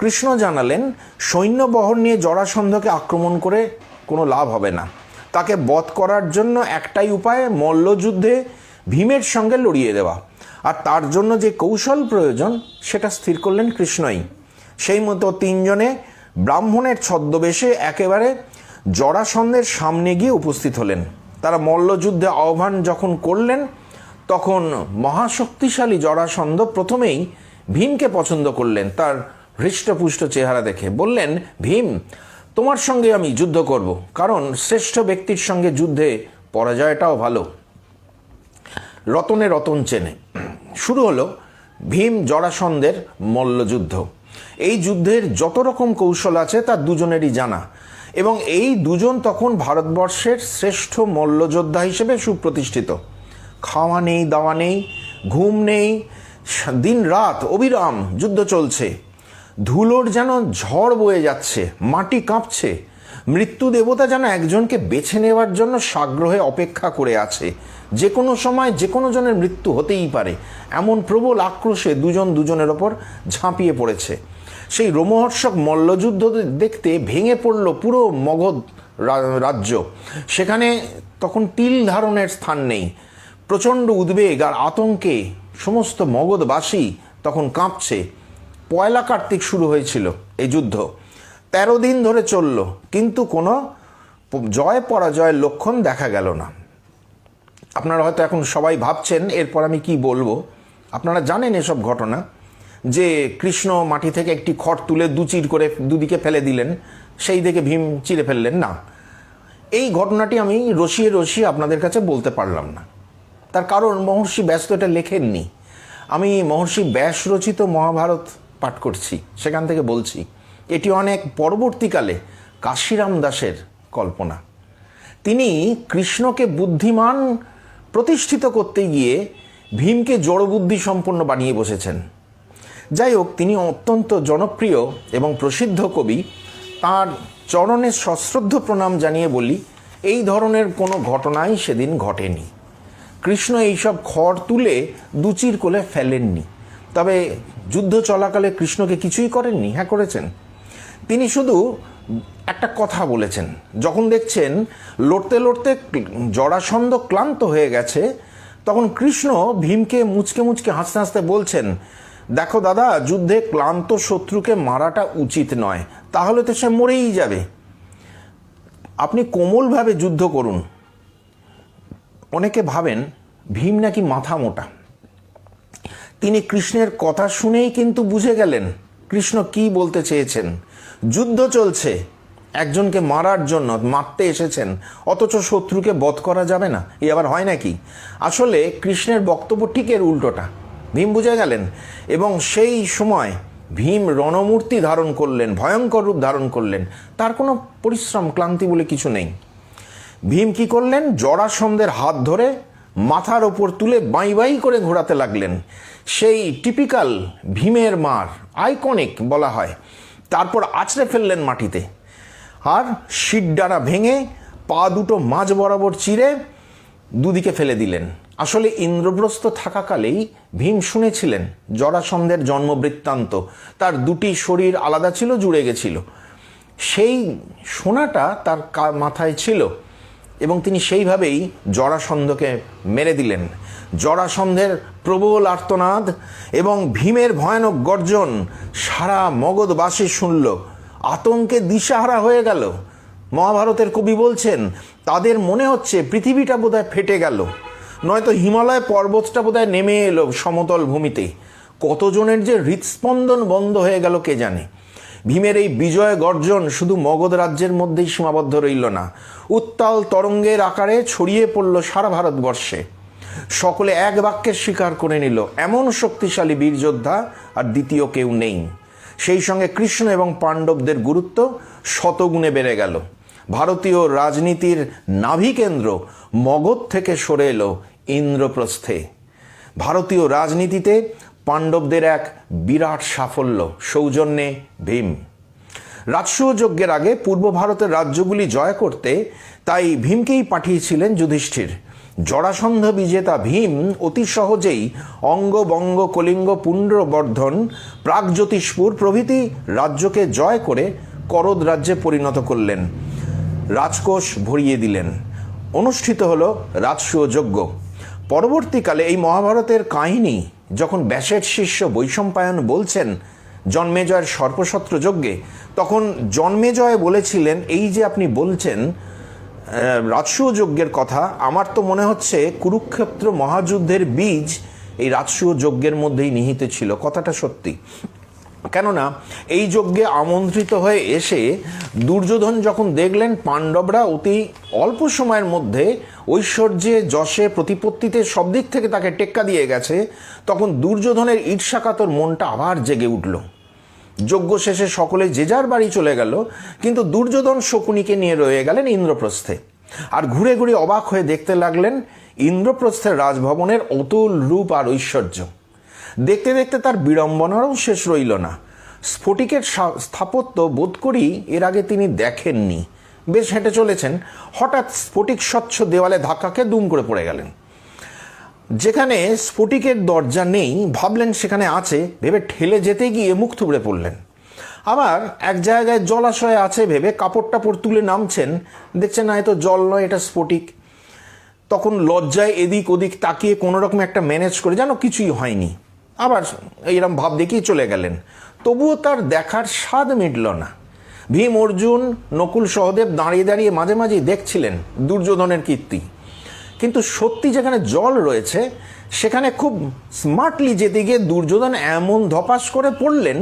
কৃষ্ণ জানালেন সৈন্যবহর নিয়ে জরাসন্ধকে আক্রমণ করে কোনো লাভ হবে না। তাকে বধ করার জন্য একটাই উপায়, মল্লযুদ্ধে ভীমের সঙ্গে লড়িয়ে দেওয়া। আর তার জন্য যে কৌশল প্রয়োজন সেটা স্থির করলেন কৃষ্ণই। সেই মতো তিনজনে ব্রাহ্মণের ছদ্মবেশে একেবারে জরাসন্ধের সামনে গিয়ে উপস্থিত হলেন। তারা মল্লযুদ্ধে আহ্বান যখন করলেন, তখন মহাশক্তিশালী জরাসন্ধ প্রথমেই ভীমকে পছন্দ করলেন। তার হৃষ্টপুষ্ট চেহারা দেখে বললেন, ভীম, তোমার সঙ্গে আমি যুদ্ধ করব, কারণ শ্রেষ্ঠ ব্যক্তির সঙ্গে যুদ্ধে পরাজয়টাও ভালো। রতনে রতন চেনে। শুরু হলো ভীম জরাসন্ধের মল্লযুদ্ধ। এই যুদ্ধের যত রকম কৌশল আছে তা দুজনেরই জানা, এবং এই দুজন তখন ভারতবর্ষের শ্রেষ্ঠ মল্লযোদ্ধা হিসেবে সুপ্রতিষ্ঠিত। খাওয়া নেই, দাওয়া নেই, ঘুম নেই, দিন রাত অবিরাম যুদ্ধ চলছে। ধুলোর যেন ঝড় বয়ে যাচ্ছে, মাটি কাঁপছে। মৃত্যু দেবতা যেন একজনকে বেছে নেওয়ার জন্য সাগ্রহে অপেক্ষা করে আছে। যে কোনো সময় যে কোনো জনের মৃত্যু হতেই পারে, এমন প্রবল আক্রোশে দুজন দুজনের ওপর ঝাঁপিয়ে পড়েছে। সেই রোমহর্ষক মল্লযুদ্ধ দেখতে ভেঙে পড়ল পুরো মগধ রাজ্য। সেখানে তখন তিল ধারণের স্থান নেই। প্রচণ্ড উদ্বেগ আর আতঙ্কে সমস্ত মগধবাসী তখন কাঁপছে। পয়লা কার্তিক শুরু হয়েছিল এই যুদ্ধ। 13 দিন ধরে চলল, কিন্তু কোনো জয় পরাজয়ের লক্ষণ দেখা গেল না। আপনারা হয়তো এখন সবাই ভাবছেন এরপর আমি কি বলবো। আপনারা জানেন এসব ঘটনা, যে কৃষ্ণ মাটি থেকে একটি খড় তুলে দুচির করে দুদিকে ফেলে দিলেন, সেই দেখে ভীম চিরে ফেললেন না। এই ঘটনাটি আমি রসিয়ে রসিয়ে আপনাদের কাছে বলতে পারলাম না। তার কারণ মহর্ষি ব্যাস তো এটা লেখেননি। আমি মহর্ষি ব্যাস রচিত মহাভারত পাঠ করছি, সেখান থেকে বলছি। এটি অনেক পরবর্তীকালে কাশিরাম দাসের কল্পনা। তিনি কৃষ্ণকে বুদ্ধিমান প্রতিষ্ঠিত করতে গিয়ে ভীমকে জড়বুদ্ধি সম্পন্ন বানিয়ে বসেছেন। যাই হোক, তিনি অত্যন্ত জনপ্রিয় এবং প্রসিদ্ধ কবি। তাঁর চরণে সশ্রদ্ধ প্রণাম জানিয়ে বলি, এই ধরনের কোনো ঘটনাই সেদিন ঘটেনি। কৃষ্ণ এইসব খড় তুলে দুচির কোলে ফেলেননি। তবে যুদ্ধ চলাকালে কৃষ্ণকে কিছুই করেননি? হ্যাঁ, করেছেন। তিনি শুধু একটা কথা বলেছেন। যখন দেখছেন লড়তে লড়তে জরাসন্ধ ক্লান্ত হয়ে গেছে, তখন কৃষ্ণ ভীমকে মুচকে মুচকে হাসতে হাসতে বলছেন, দেখো দাদা, যুদ্ধে ক্লান্ত শত্রুকে মারাটা উচিত নয়, তাহলে তো সে মরেই যাবে। আপনি কোমলভাবে যুদ্ধ করুন। অনেকে ভাবেন ভীম নাকি মাথা মোটা। তিনি কৃষ্ণের কথা শুনেই কিন্তু বুঝে গেলেন কৃষ্ণ কি বলতে চেয়েছেন। যুদ্ধ চলছে, একজনকে মারার জন্য মারতে এসেছেন, অথচ শত্রুকে বধ করা যাবে না, এ আবার হয় নাকি? আসলে কৃষ্ণের বক্তব্য ঠিক এর উল্টোটা। ভীম বুঝে গেলেন, এবং সেই সময় ভীম রণমূর্তি ধারণ করলেন, ভয়ঙ্কর রূপ ধারণ করলেন। তার কোনো পরিশ্রম ক্লান্তি বলে কিছু নেই। ভীম কি করলেন? জরাসন্ধের হাত ধরে মাথার ওপর তুলে বাই বাই করে ঘোরাতে লাগলেন। সেই টিপিক্যাল ভীমের মার, আইকনিক বলা হয়। তারপর আছড়ে ফেললেন মাটিতে, আর শিরডাঁড়া ভেঙে পা দুটো মাঝ বরাবর চিরে দুদিকে ফেলে দিলেন। আসলে ইন্দ্রপ্রস্থ থাকাকালেই ভীম শুনেছিলেন জরাসন্ধের জন্মবৃত্তান্ত। তার দুটি শরীর আলাদা ছিল, জুড়ে গেছিল। সেই শোনাটা তার মাথায় ছিল, এবং তিনি সেইভাবেই জরাসন্ধকে মেরে দিলেন। জরাসন্ধের প্রবল আর্তনাদ এবং ভীমের ভয়ানক গর্জন সারা মগধবাসী শুনল। আতঙ্কে দিশাহারা হয়ে গেল। মহাভারতের কবি বলছেন, তাদের মনে হচ্ছে পৃথিবীটা বোধহয় ফেটে গেল, নয়তো হিমালয় পর্বতটা বোধহয় নেমে এলো সমতল ভূমিতে। কতজনের যে হৃৎস্পন্দন বন্ধ হয়ে গেল কে জানে। ভীমের এই বিজয় গর্জন শুধু মগধ রাজ্যের মধ্যেই সীমাবদ্ধ রইল না, উত্তাল তরঙ্গের আকারে ছড়িয়ে পড়ল সারা ভারতবর্ষে। সকলে এক বাক্যের স্বীকার করে নিল, এমন শক্তিশালী বীরযোদ্ধা আর দ্বিতীয় কেউ নেই। সেই সঙ্গে কৃষ্ণ এবং পাণ্ডবদের গুরুত্ব শতগুণে বেড়ে গেল। ভারতীয় রাজনীতির নাভিকেন্দ্র মগধ থেকে সরে এলো ইন্দ্রপ্রস্থে। ভারতীয় রাজনীতিতে পাণ্ডবদের এক বিরাট সাফল্য, সৌজন্যে ভীম। রাজসূয় যজ্ঞের আগে পূর্ব ভারতের রাজ্যগুলি জয় করতে তাই ভীমকেই পাঠিয়েছিলেন যুধিষ্ঠির। জরাসন্ধ বিজেতা ভীম অতি সহজেই অঙ্গ, বঙ্গ, কলিঙ্গ, পুণ্ড্রবর্ধন, প্রাগজ্যোতিষপুর প্রভৃতি রাজ্যকে জয় করে করদ রাজ্যে পরিণত করলেন। রাজকোষ ভরিয়ে দিলেন। অনুষ্ঠিত হল রাজসূয় যজ্ঞ। পরবর্তীকালে এই মহাভারতের কাহিনী যখন ব্যাসের শিষ্য বৈশম্পায়ন বলছেন জন্মেজয়ের সর্পসত্র যজ্ঞে, তখন জন্মেজয় বলেছিলেন, এই যে আপনি বলছেন রাজসূয় যজ্ঞের কথা, আমার তো মনে হচ্ছে কুরুক্ষেত্র মহাযুদ্ধের বীজ এই রাজসূয় যজ্ঞের মধ্যেই নিহিত ছিল। কথাটা সত্যি। কেননা এই যজ্ঞে আমন্ত্রিত হয়ে এসে দুর্যোধন যখন দেখলেন পাণ্ডবরা অতি অল্প সময়ের মধ্যে ঐশ্বর্যে, যশে, প্রতিপত্তিতে সব দিক থেকে তাকে টেক্কা দিয়ে গেছে, তখন দুর্যোধনের ঈর্ষাকাতর মনটা আবার জেগে উঠল। যজ্ঞ শেষে সকলে যে যার বাড়ি চলে গেল, কিন্তু দুর্যোধন শকুনিকে নিয়ে রয়ে গেলেন ইন্দ্রপ্রস্থে। আর ঘুরে ঘুরে অবাক হয়ে দেখতে লাগলেন ইন্দ্রপ্রস্থের রাজভবনের অতুল রূপ আর ঐশ্বর্য। দেখতে দেখতে তার বিড়ম্বনারও শেষ রইল না। স্ফটিকের স্থাপত্য বোধ করি এর আগে তিনি দেখেননি। বেশ হেঁটে চলেছেন, হঠাৎ স্ফটিক স্বচ্ছ দেওয়ালে ধাক্কা খেয়ে দুম করে পড়ে গেলেন। যেখানে স্ফটিকের দরজা নেই ভাবলেন সেখানে আছে, ভেবে ঠেলে যেতে গিয়ে মুখ থুবড়ে পড়লেন। আবার এক জায়গায় জলাশয় আছে ভেবে কাপড় টাপড় তুলে নামছেন, দেখছেন না, এ তো জল নয়, এটা স্ফটিক। তখন লজ্জায় এদিক ওদিক তাকিয়ে কোনো রকম একটা ম্যানেজ করে যেন কিছুই হয়নি, আবার এইরকম ভাব দেখিয়ে চলে গেলেন। তবুও তার দেখার স্বাদ মিটল না। ভীম, অর্জুন, নকুল, সহদেব দাঁড়িয়ে দাঁড়িয়ে মাঝে মাঝেই দেখছিলেন দুর্যোধনের কীর্তি। কিন্তু সত্যি যেখানে জল রয়েছে সেখানে খুব স্মার্টলি যেতে গিয়ে দুর্যোধন এমন ধপাস করে পড়লেন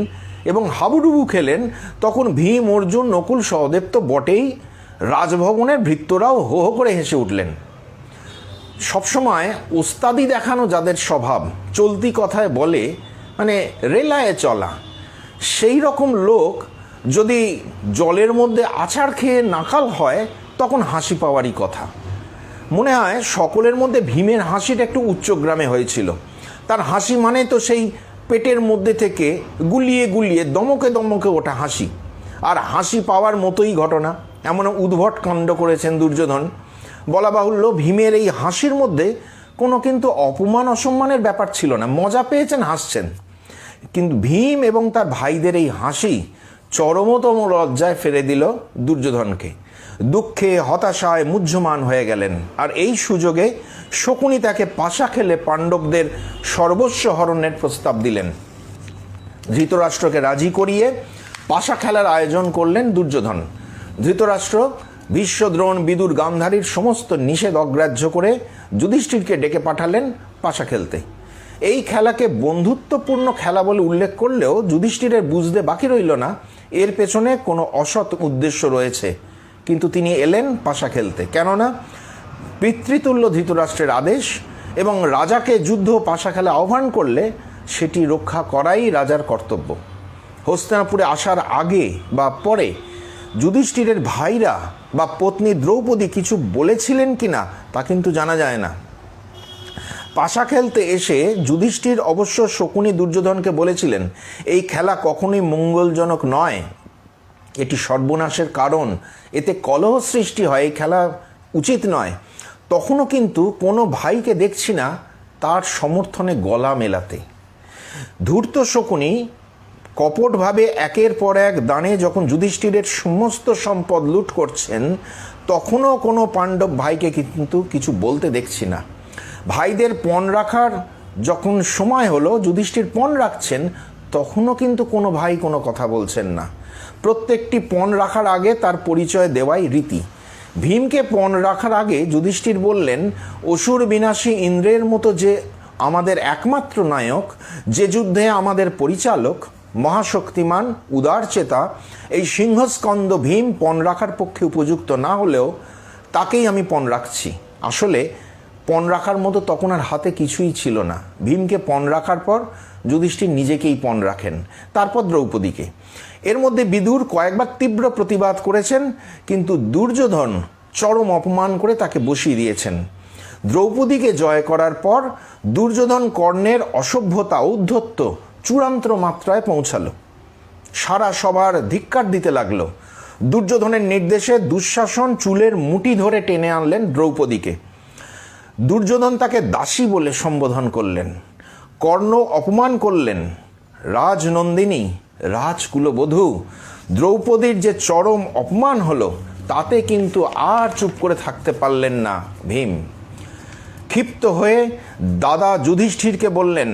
এবং হাবুডুবু খেলেন, তখন ভীম, অর্জুন, নকুল, সহদেব তো বটেই, রাজভবনের ভৃত্যরাও হো হো করে হেসে উঠলেন। সবসময় ওস্তাদি দেখানো যাদের স্বভাব, চলতি কথায় বলে মানে রেলায় চলা, সেই রকম লোক যদি জলের মধ্যে আছাড় খেয়ে নাকাল হয় তখন হাসি পাওয়ারই কথা। মনে হয় সকলের মধ্যে ভীমের হাসিটা একটু উচ্চগ্রামে হয়েছিল। তার হাসি মানে তো সেই পেটের মধ্যে থেকে গুলিয়ে গুলিয়ে দমকে দমকে ওঠা হাসি, আর হাসি পাওয়ার মতোই ঘটনা। এমন উদ্ভট কাণ্ড করেছেন দুর্যোধন। বলা বাহুল্য, ভীমের এই হাসির মধ্যে কোনো কিন্তু অপমান অসম্মানের ব্যাপার ছিল না, মজা পেয়েছেন, হাসছেন। কিন্তু ভীম এবং তার ভাইদের এই হাসি চরমতম লজ্জায় ফেলে দিল দুর্যোধনকে। দুঃখে হতাশায় মুহ্যমান হয়ে গেলেন। আর এই সুযোগে শকুনি তাকে পাশা খেলে পাণ্ডবদের সর্বস্ব হরণের প্রস্তাব দিলেন। ধৃতরাষ্ট্রকে রাজি করিয়ে পাশা খেলার আয়োজন করলেন দুর্যোধন। ধৃতরাষ্ট্র ভীষ্ম, দ্রোণ, বিদুর, গান্ধারীর সমস্ত নিষেধ অগ্রাহ্য করে যুধিষ্ঠিরকে ডেকে পাঠালেন পাশা খেলতে। এই খেলাকে বন্ধুত্বপূর্ণ খেলা বলে উল্লেখ করলেও যুধিষ্ঠিরের বুঝতে বাকি রইল না এর পেছনে কোনো অসৎ উদ্দেশ্য রয়েছে। কিন্তু তিনি এলেন পাশা খেলতে, কেননা পিতৃতুল্য ধৃতরাষ্ট্রের আদেশ, এবং রাজাকে যুদ্ধ পাশা খেলা আহ্বান করলে সেটি রক্ষা করাই রাজার কর্তব্য। হস্তিনাপুরে আসার আগে বা পরে যুধিষ্ঠিরের ভাইরা বা পত্নী দ্রৌপদী কিছু বলেছিলেন কিনা তা কিন্তু জানা যায় না। পাশা খেলতে এসে যুধিষ্ঠির অবশ্য শকুনি দুর্যোধনকে বলেছিলেন, এই খেলা কখনোই মঙ্গলজনক নয়, এটি সর্বনাশের কারণ, এতে কলহ সৃষ্টি হয়, এই খেলা উচিত নয়। তখনও কিন্তু কোনো ভাইকে দেখছি না তার সমর্থনে গলা মেলাতে। ধূর্ত শকুনি কপটভাবে একের পর এক দানে যখন যুধিষ্ঠিরের সমস্ত সম্পদ লুট করছেন, তখনও কোনো পাণ্ডব ভাইকে কিন্তু কিছু বলতে দেখছি না। ভাইদের পণ রাখার যখন সময় হলো, যুধিষ্ঠির পণ রাখছেন, তখনও কিন্তু কোনো ভাই কোনো কথা বলছেন না। প্রত্যেকটি পণ রাখার আগে তার পরিচয় দেওয়াই রীতি। ভীমকে পণ রাখার আগে যুধিষ্ঠির বললেন, অসুর বিনাশী ইন্দ্রের মতো যে আমাদের একমাত্র নায়ক, যে যুদ্ধে আমাদের পরিচালক, মহাশক্তিমান, উদারচেতা, এই সিংহস্কন্দ ভীম পণ রাখার পক্ষে উপযুক্ত না হলেও তাকেই আমি পণ রাখছি। আসলে পণ রাখার মতো তখন আর হাতে কিছুই ছিল না। ভীমকে পণ রাখার পর যুধিষ্ঠির নিজেকেই পণ রাখেন, তারপর দ্রৌপদীকে। এর মধ্যে বিদুর কয়েকবার তীব্র প্রতিবাদ করেছেন, কিন্তু দুর্যোধন চরম অপমান করে তাকে বসিয়ে দিয়েছেন। দ্রৌপদীকে জয় করার পর দুর্যোধন কর্ণের অসভ্যতা, ঔদ্ধত্য চূড়ান্ত মাত্রায় পৌঁছালো। সারা সবার ধিক্কার দিতে লাগলো। দুর্যোধনের নির্দেশে দুঃশাসন চুলের মুঠি ধরে টেনে আনলেন দ্রৌপদীকে। দুর্যোধন তাকে দাসী বলে সম্বোধন করলেন। কর্ণ অপমান করলেন। রাজনন্দিনী, রাজকুলবধূ দ্রৌপদীর যে চরম অপমান হলো, তাতে কিন্তু আর চুপ করে থাকতে পারলেন না ভীম। ক্ষিপ্ত হয়ে দাদা যুধিষ্ঠিরকে বললেন,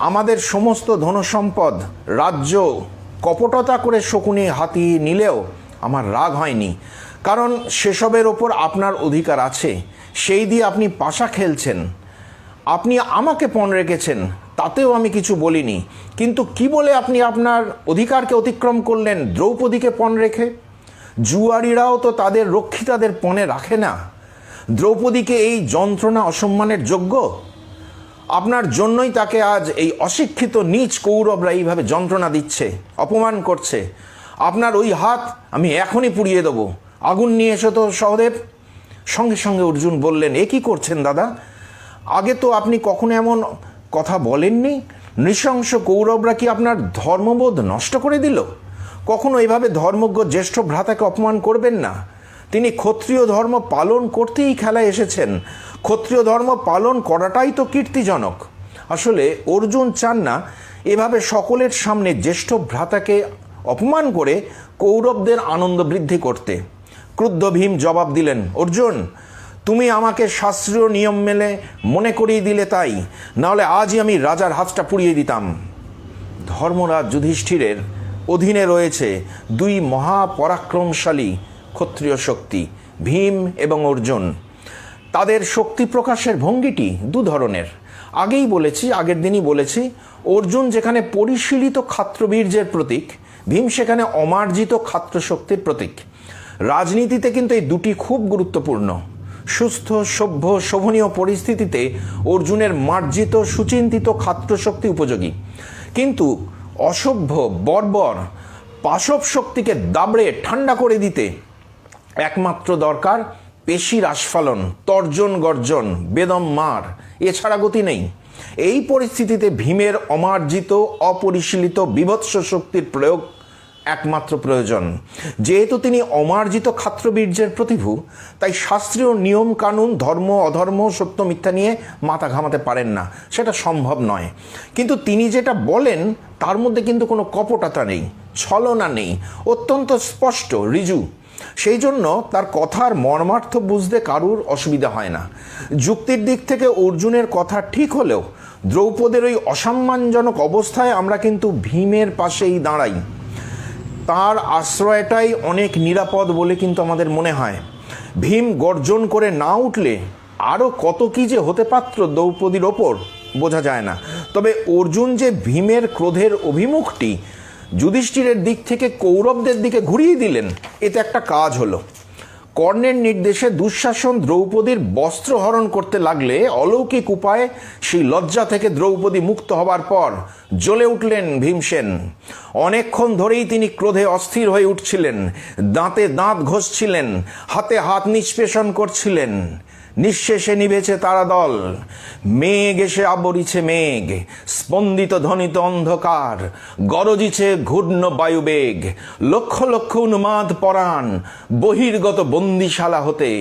আমাদের সমস্ত ধনসম্পদ, রাজ্য কপটতা করে শকুনি হাতিয়ে নিলেও আমার রাগ হয়নি, কারণ সেসবের ওপর আপনার অধিকার আছে। সেই দিয়ে আপনি পাশা খেলছেন, আপনি আমাকে পণ রেখেছেন, তাতেও আমি কিছু বলিনি, কিন্তু কি বলে আপনি আপনার অধিকারকে অতিক্রম করলেন দ্রৌপদীকে পণ রেখে? জুয়ারিরাও তো তাদের রক্ষিতাদের পণে রাখে না। দ্রৌপদীকে এই যন্ত্রণা অসম্মানের যোগ্য? আপনার জন্যই তাকে আজ এই অশিক্ষিত নীচ কৌরবরা এইভাবে যন্ত্রণা দিচ্ছে, অপমান করছে। আপনার ওই হাত আমি এখনই পুড়িয়ে দেবো। আগুন নিয়ে এসো তো সহদেব। সঙ্গে সঙ্গে অর্জুন বললেন, এ কি করছেন দাদা? আগে তো আপনি কখনো এমন কথা বলেননি। নৃশংস কৌরবরা কি আপনার ধর্মবোধ নষ্ট করে দিল? কখনো এভাবে ধর্মজ্ঞ জ্যেষ্ঠ ভ্রাতাকে অপমান করবেন না। তিনি ক্ষত্রিয় ধর্ম পালন করতেই খেলায় এসেছেন। ক্ষত্রিয় ধর্ম পালন করাটাই তো কীর্তিজনক। আসলে অর্জুন চান না এভাবে সকলের সামনে জ্যেষ্ঠ ভ্রাতাকে অপমান করে কৌরবদের আনন্দ বৃদ্ধি করতে। ক্রুদ্ধ ভীম জবাব দিলেন, অর্জুন, তুমি আমাকে শাস্ত্রীয় নিয়ম মেনে মনে করিয়ে দিলে তাই, নাহলে আজই আমি রাজার হাতটা পুড়িয়ে দিতাম। ধর্মরাজ যুধিষ্ঠিরের অধীনে রয়েছে দুই মহাপরাক্রমশালী ক্ষত্রিয় শক্তি, ভীম এবং অর্জুন। তাদের শক্তি প্রকাশের ভঙ্গিটি দু ধরনের। আগের দিনই বলেছি, অর্জুন যেখানে পরিশীলিত ক্ষাত্রবীর্যের প্রতীক, ভীম সেখানে অমার্জিত ক্ষাত্রশক্তির প্রতীক। রাজনীতিতে কিন্তু এই দুটি খুব গুরুত্বপূর্ণ। সুস্থ সভ্য শোভনীয় পরিস্থিতিতে অর্জুনের মার্জিত সুচিন্তিত ক্ষাত্রশক্তি উপযোগী, কিন্তু অসভ্য বর্বর পাশব শক্তিকে দাবড়ে ঠান্ডা করে দিতে একমাত্র দরকার পেশির আস্ফালন, তর্জন গর্জন, বেদম মার, এছাড়া গতি নেই। এই পরিস্থিতিতে ভীমের অমার্জিত অপরিশীলিত বিভৎস শক্তির প্রয়োগ একমাত্র প্রয়োজন। যেহেতু তিনি অমার্জিত ক্ষাত্রবীর্যের প্রতিভু, তাই শাস্ত্রীয় নিয়ম কানুন, ধর্ম অধর্ম, সত্য মিথ্যা নিয়ে মাথা ঘামাতে পারেন না, সেটা সম্ভব নয়। কিন্তু তিনি যেটা বলেন তার মধ্যে কিন্তু কোনো কপটতা নেই, ছলনা নেই, অত্যন্ত স্পষ্ট ঋজু। সেই জন্য তার কথার মর্মার্থ বুঝতে কারুর অসুবিধা হয় না। যুক্তির দিক থেকে অর্জুনের কথা ঠিক হলেও দ্রৌপদের ওই অসম্মানজনক অবস্থায় আমরা কিন্তু ভীমের পাশেই দাঁড়াই। তার আশ্রয়টাই অনেক নিরাপদ বলে কিন্তু আমাদের মনে হয়। ভীম গর্জন করে না উঠলে আরও কত কী যে হতে পারত দ্রৌপদীর ওপর বোঝা যায় না। তবে অর্জুন যে ভীমের ক্রোধের অভিমুখটি যুধিষ্ঠিরের দিক থেকে কৌরবদের দিকে ঘুরিয়ে দিলেন, এতে একটা কাজ হলো। কর্ণের নির্দেশে দুঃশাসন দ্রৌপদীর বস্ত্র হরণ করতে লাগলে অলৌকিক উপায়ে সেই লজ্জা থেকে দ্রৌপদী মুক্ত হবার পর জ্বলে উঠলেন ভীমসেন। অনেকক্ষণ ধরেই তিনি ক্রোধে অস্থির হয়ে উঠছিলেন, দাঁতে দাঁত ঘষছিলেন, হাতে হাত নিষ্পেষণ করছিলেন। নিঃশেষে নিভেছে তারাদল, মেঘ এসে আবরিছে মেঘ, স্পন্দিত ধ্বনিত অন্ধকার, গরজিছে ঘূর্ণ বায়ুবেগ। লক্ষ লক্ষ উন্মাদ পরাণ বহির্গত বন্দিশালা হতে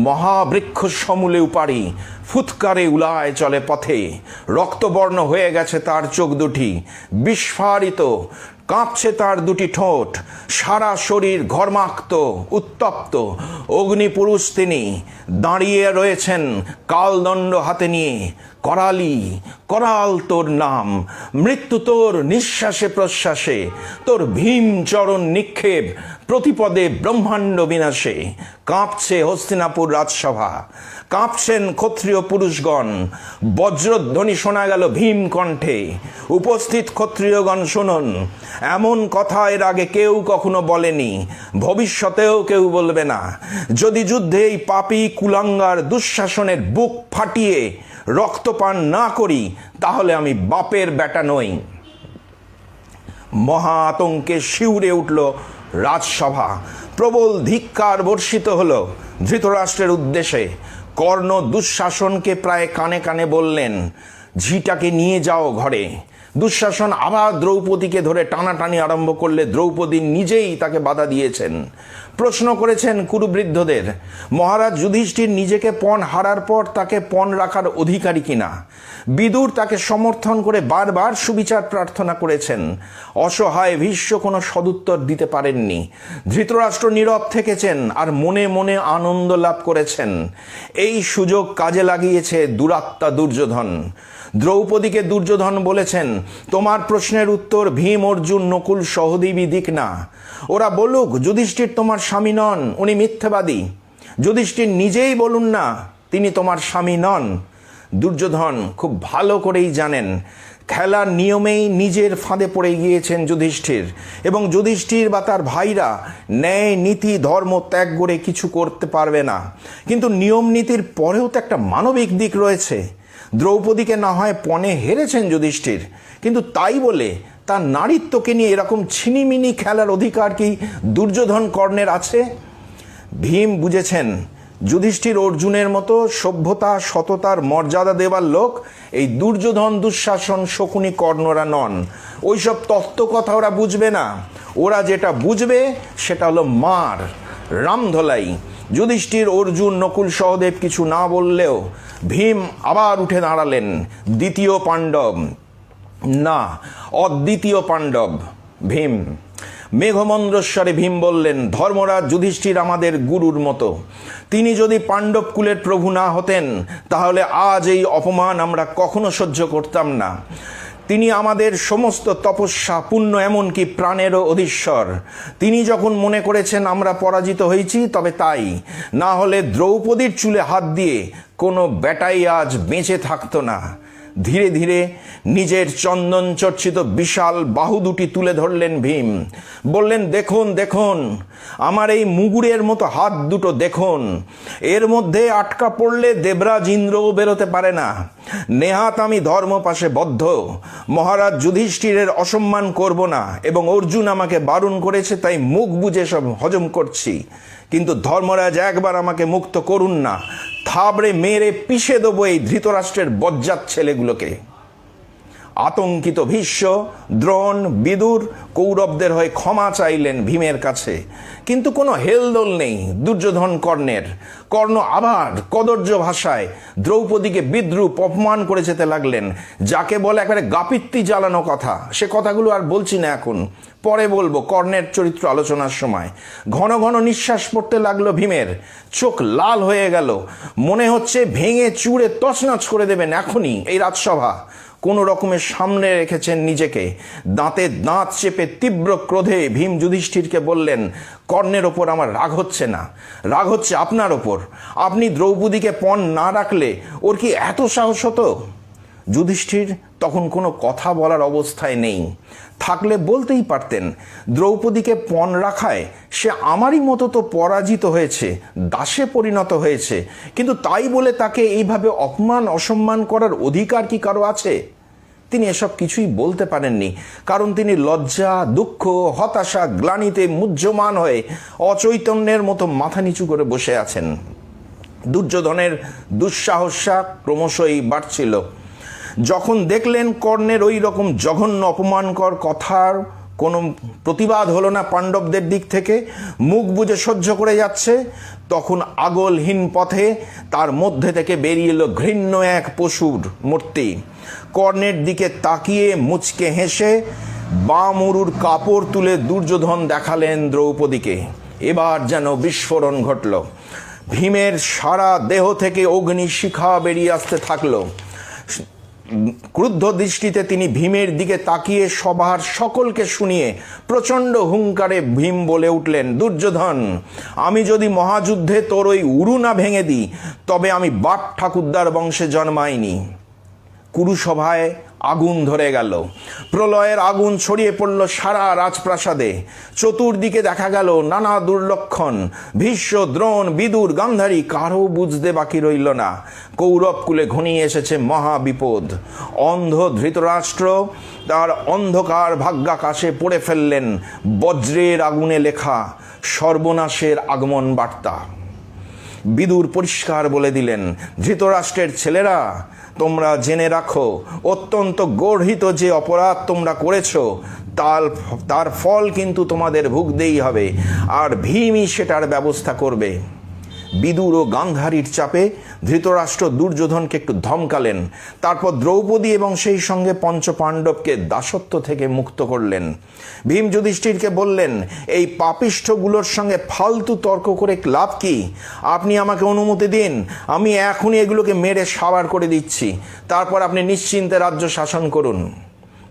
মহাবৃক্ষ সমূলে উপাড়ি ফুৎকারে উলায় চলে পথে। রক্তবর্ণ হয়ে গেছে তার চোখ দুটি, বিস্ফারিত কাঁপছে তার দুটি ঠোঁট, সারা শরীর ঘর্মাক্ত উত্তপ্ত। অগ্নিপুরুষ তিনি, দাঁড়িয়ে রয়েছেন কালদণ্ড হাতে নিয়ে। করালি, করাল তোর নাম, মৃত্যু তোর নিঃশ্বাসে প্রশ্বাসে, তোর ভীম চরণ নিক্ষেপ প্রতিপদে ব্রহ্মাণ্ড বিনাশে। কাঁপছে হস্তিনাপুর রাজসভা, কাঁপছেন ক্ষত্রিয় পুরুষগণ। বজ্রধ্বনি শোনা গেল ভীম কণ্ঠে। উপস্থিত ক্ষত্রিয়গণ শুনুন, এমন কথা এর আগে কেউ কখনো বলেনি, ভবিষ্যতেও কেউ বলবে না। যদি যুদ্ধে এই পাপী কুলাঙ্গার দুঃশাসনের বুক ফাটিয়ে রক্তপান না করি, তাহলে আমি বাপের বেটা নই। মহা আতঙ্কে শিউরে উঠল রাজসভা। প্রবল ধিক্কার বর্ষিত হলো ধৃতরাষ্ট্রের উদ্দেশ্যে। কর্ণ দুঃশাসনকে প্রায় কানে কানে বললেন, ঝিটাকে নিয়ে যাও ঘরে। দুঃশাসন আবার দ্রৌপদীকে ধরে টানাটানি আরম্ভ করলে দ্রৌপদী নিজেই তাকে বাধা দিয়েছেন। প্রশ্ন করেছেন কুরুবৃদ্ধদের, মহারাজ যুধিষ্ঠির নিজেকে পণ হারার পর তাকে পণ রাখার অধিকারী কিনা। বিদুর তাকে সমর্থন করে বারবার সুবিচার প্রার্থনা করেছেন। অসহায় ভীষ্ম কোনো সদুত্তর দিতে পারেননি। ধৃতরাষ্ট্র নীরব থেকেছেন আর মনে মনে আনন্দ লাভ করেছেন। এই সুযোগ কাজে লাগিয়েছে দুরাত্মা দুর্যোধন। দ্রৌপদীকে দুর্যোধন বলেছেন, তোমার প্রশ্নের উত্তর ভীম অর্জুন নকুল সহদেবী দিক না। ওরা বলুক যুধিষ্ঠির তোমার স্বামী নন, উনি মিথ্যাবাদী। যুধিষ্ঠির নিজেই বলুন না তিনি তোমার স্বামী নন। দুর্যোধন খুব ভালো করেই জানেন খেলার নিয়মেই নিজের ফাঁদে পড়ে গিয়েছেন যুধিষ্ঠির, এবং যুধিষ্ঠির বা তার ভাইরা ন্যায় নীতি ধর্ম ত্যাগ করে কিছু করতে পারবে না। কিন্তু নিয়ম নীতির পরেও তো একটা মানবিক দিক রয়েছে। দ্রৌপদীকে না হয় পণে হেরেছেন যুধিষ্ঠির, কিন্তু তাই বলে তার নারীত্বকে নিয়ে এরকম ছিনিমিনি খেলার অধিকার কি দুর্যোধন কর্ণের আছে? ভীম বুঝেছেন যুধিষ্ঠির অর্জুনের মতো সভ্যতা সততার মর্যাদা দেবার লোক এই দুর্যোধন দুঃশাসন শকুনি কর্ণরা নন। ওইসব তত্ত্ব কথা ওরা বুঝবে না। ওরা যেটা বুঝবে সেটা হলো মার, রামধলাই। যুধিষ্ঠির অর্জুন নকুল সহদেব কিছু না বললেও ভীম আবার উঠে দাঁড়ালেন। দ্বিতীয় পাণ্ডব না, অদ্বিতীয় পাণ্ডব ভীম। মেঘমন্দ্রস্বরে ভীম বললেন, ধর্মরাজ যুধিষ্ঠির আমাদের গুরুর মতো। তিনি যদি পাণ্ডব কুলের প্রভু না হতেন তাহলে আজ এই অপমান আমরা কখনো সহ্য করতাম না। তিনি আমাদের সমস্ত তপস্যা পুণ্য এমনকি প্রাণেরও অধীশ্বর। তিনি যখন মনে করেছেন আমরা পরাজিত হয়েছি তবে তাই, না হলে দ্রৌপদীর চুলে হাত দিয়ে কোনো বেটাই আজ বেঁচে থাকতো না। ধীরে ধীরে নিজের চন্দন চর্চিত বিশাল বাহু দুটি তুলে ধরলেন ভীম। বললেন, দেখুন দেখুন আমার এই মুগুরের মতো হাত দুটো দেখুন। এর মধ্যে আটকা পড়লে দেবরাজ ইন্দ্রও বেরোতে পারে না। নেহাত আমি ধর্মপাশে বদ্ধ। মহারাজ যুধিষ্ঠিরের অসম্মান করব না, এবং অর্জুন আমাকে বারণ করেছে তাই মুখ বুজে সব হজম করছি। কিন্তু ধর্মরাজ একবার আমাকে মুক্ত করুন না, থাবড়ে মেরে পিষে দেবো এই ধৃতরাষ্ট্রের বজ্জাত ছেলেগুলোকে। আতঙ্কিত ভীষ্ম, দ্রোণ, বিদুর কৌরবদের হয়ে ক্ষমা চাইলেন ভীমের কাছে, কিন্তু কোনো হেলদোল নেই দুর্যোধন কর্ণের। কর্ণ আবার কদর্য ভাষায় দ্রৌপদীকে বিদ্রূপ অপমান করে যেতে লাগলেন, যাকে বলে একেবারে গাপিত্তি জ্বালানো কথা। সে কথাগুলো আর বলছি না, এখন পরে বলবো কর্ণের চরিত্র আলোচনার সময়। ঘন ঘন নিঃশ্বাস পড়তে লাগলো ভীমের, চোখ লাল হয়ে গেল। মনে হচ্ছে ভেঙে চুড়ে তছনছ করে দেবেন এখনই এই রাজসভা। কোনো রকমের সামনে রেখেছেন নিজেকে। দাঁতে দাঁত চেপে তীব্র ক্রোধে ভীম যুধিষ্ঠিরকে বললেন, কর্ণের ওপর আমার রাগ হচ্ছে না, রাগ হচ্ছে আপনার ওপর। আপনি দ্রৌপদীকে পণ না রাখলে ওর কি এত সাহস হতো? যুধিষ্ঠির তখন কোনো কথা বলার অবস্থায় নেই। থাকলে বলতেই পারতেন, দ্রৌপদীকে পণ রাখায় সে আমারই মতো তো পরাজিত হয়েছে, দাসে পরিণত হয়েছে, কিন্তু তাই বলে তাকে এইভাবে অপমান অসম্মান করার অধিকার কি কারো আছে? তিনি এসব কিছুই বলতে পারেননি, কারণ তিনি লজ্জা, দুঃখ, হতাশা, গ্লানিতে মুহ্যমান হয়ে অচৈতন্যের মতো মাথা নিচু করে বসে আছেন। দুর্যোধনের দুঃসাহসা ক্রমশই বাড়ছিল। যখন দেখলেন কর্ণের ওই রকম জঘন্য অপমানকর কথার কোনো প্রতিবাদ হলো না পাণ্ডবদের দিক থেকে, মুখ বুজে সহ্য করে যাচ্ছে, তখন আগলহীন পথে তার মধ্যে থেকে বেরিয়ে এলো ঘৃণ্য এক পশুর মূর্তি। কর্ণের দিকে তাকিয়ে মুচকে হেসে বাম উরুর কাপড় তুলে দুর্যোধন দেখালেন দ্রৌপদীকে। এবার যেন বিস্ফোরণ ঘটল। ভীমের সারা দেহ থেকে অগ্নিশিখা বেরিয়ে আসতে থাকলো। ক্রুদ্ধ দৃষ্টিতে তিনি ভীমের দিকে তাকিয়ে সভার সকলকে শুনিয়ে প্রচণ্ড হুঙ্কারে ভীম বলে উঠলেন, দুর্যোধন, আমি যদি মহাযুদ্ধে তোর ওই উরু না ভেঙে দিই তবে আমি বাপ ঠাকুরদার বংশে জন্মাইনি। কুরুসভায় আগুন ধরে গেল। প্রলয়ের আগুন ছড়িয়ে পড়ল সারা রাজপ্রাসাদে। চতুর্দিকে দেখা গেল নানা দুর্লক্ষণ। ভীষ্ম, দ্রোণ, বিদুর, গান্ধারী কারও বুঝতে বাকি রইল না। কৌরবকুলে ঘনিয়ে এসেছে মহাবিপদ। অন্ধ ধৃতরাষ্ট্র তার অন্ধকার ভাগ্যাকাশে পড়ে ফেললেন বজ্রের আগুনে লেখা সর্বনাশের আগমন বার্তা। বিদুর পরিষ্কার বলে দিলেন, ধৃতরাষ্ট্রের ছেলেরা, তোমরা জেনে রাখো, অত্যন্ত গর্হিত যে অপরাধ তোমরা করেছো তার ফল কিন্তু তোমাদের ভুগতেই হবে, আর ভীমই সেটার ব্যবস্থা করবে। বিদুর ও গান্ধারীর চাপে ধৃতরাষ্ট্র দুর্যোধনকে একটু ধমকালেন, তারপর দ্রৌপদী এবং সেই সঙ্গে পঞ্চপাণ্ডবকে দাসত্ব থেকে মুক্ত করলেন। ভীম যুধিষ্ঠিরকে বললেন, এই পাপিষ্ঠগুলোর সঙ্গে ফালতু তর্ক করে লাভ কি? আপনি আমাকে অনুমতি দিন, আমি এখনই এগুলোকে মেরে সাবার করে দিচ্ছি, তারপর আপনি নিশ্চিন্তে রাজ্য শাসন করুন।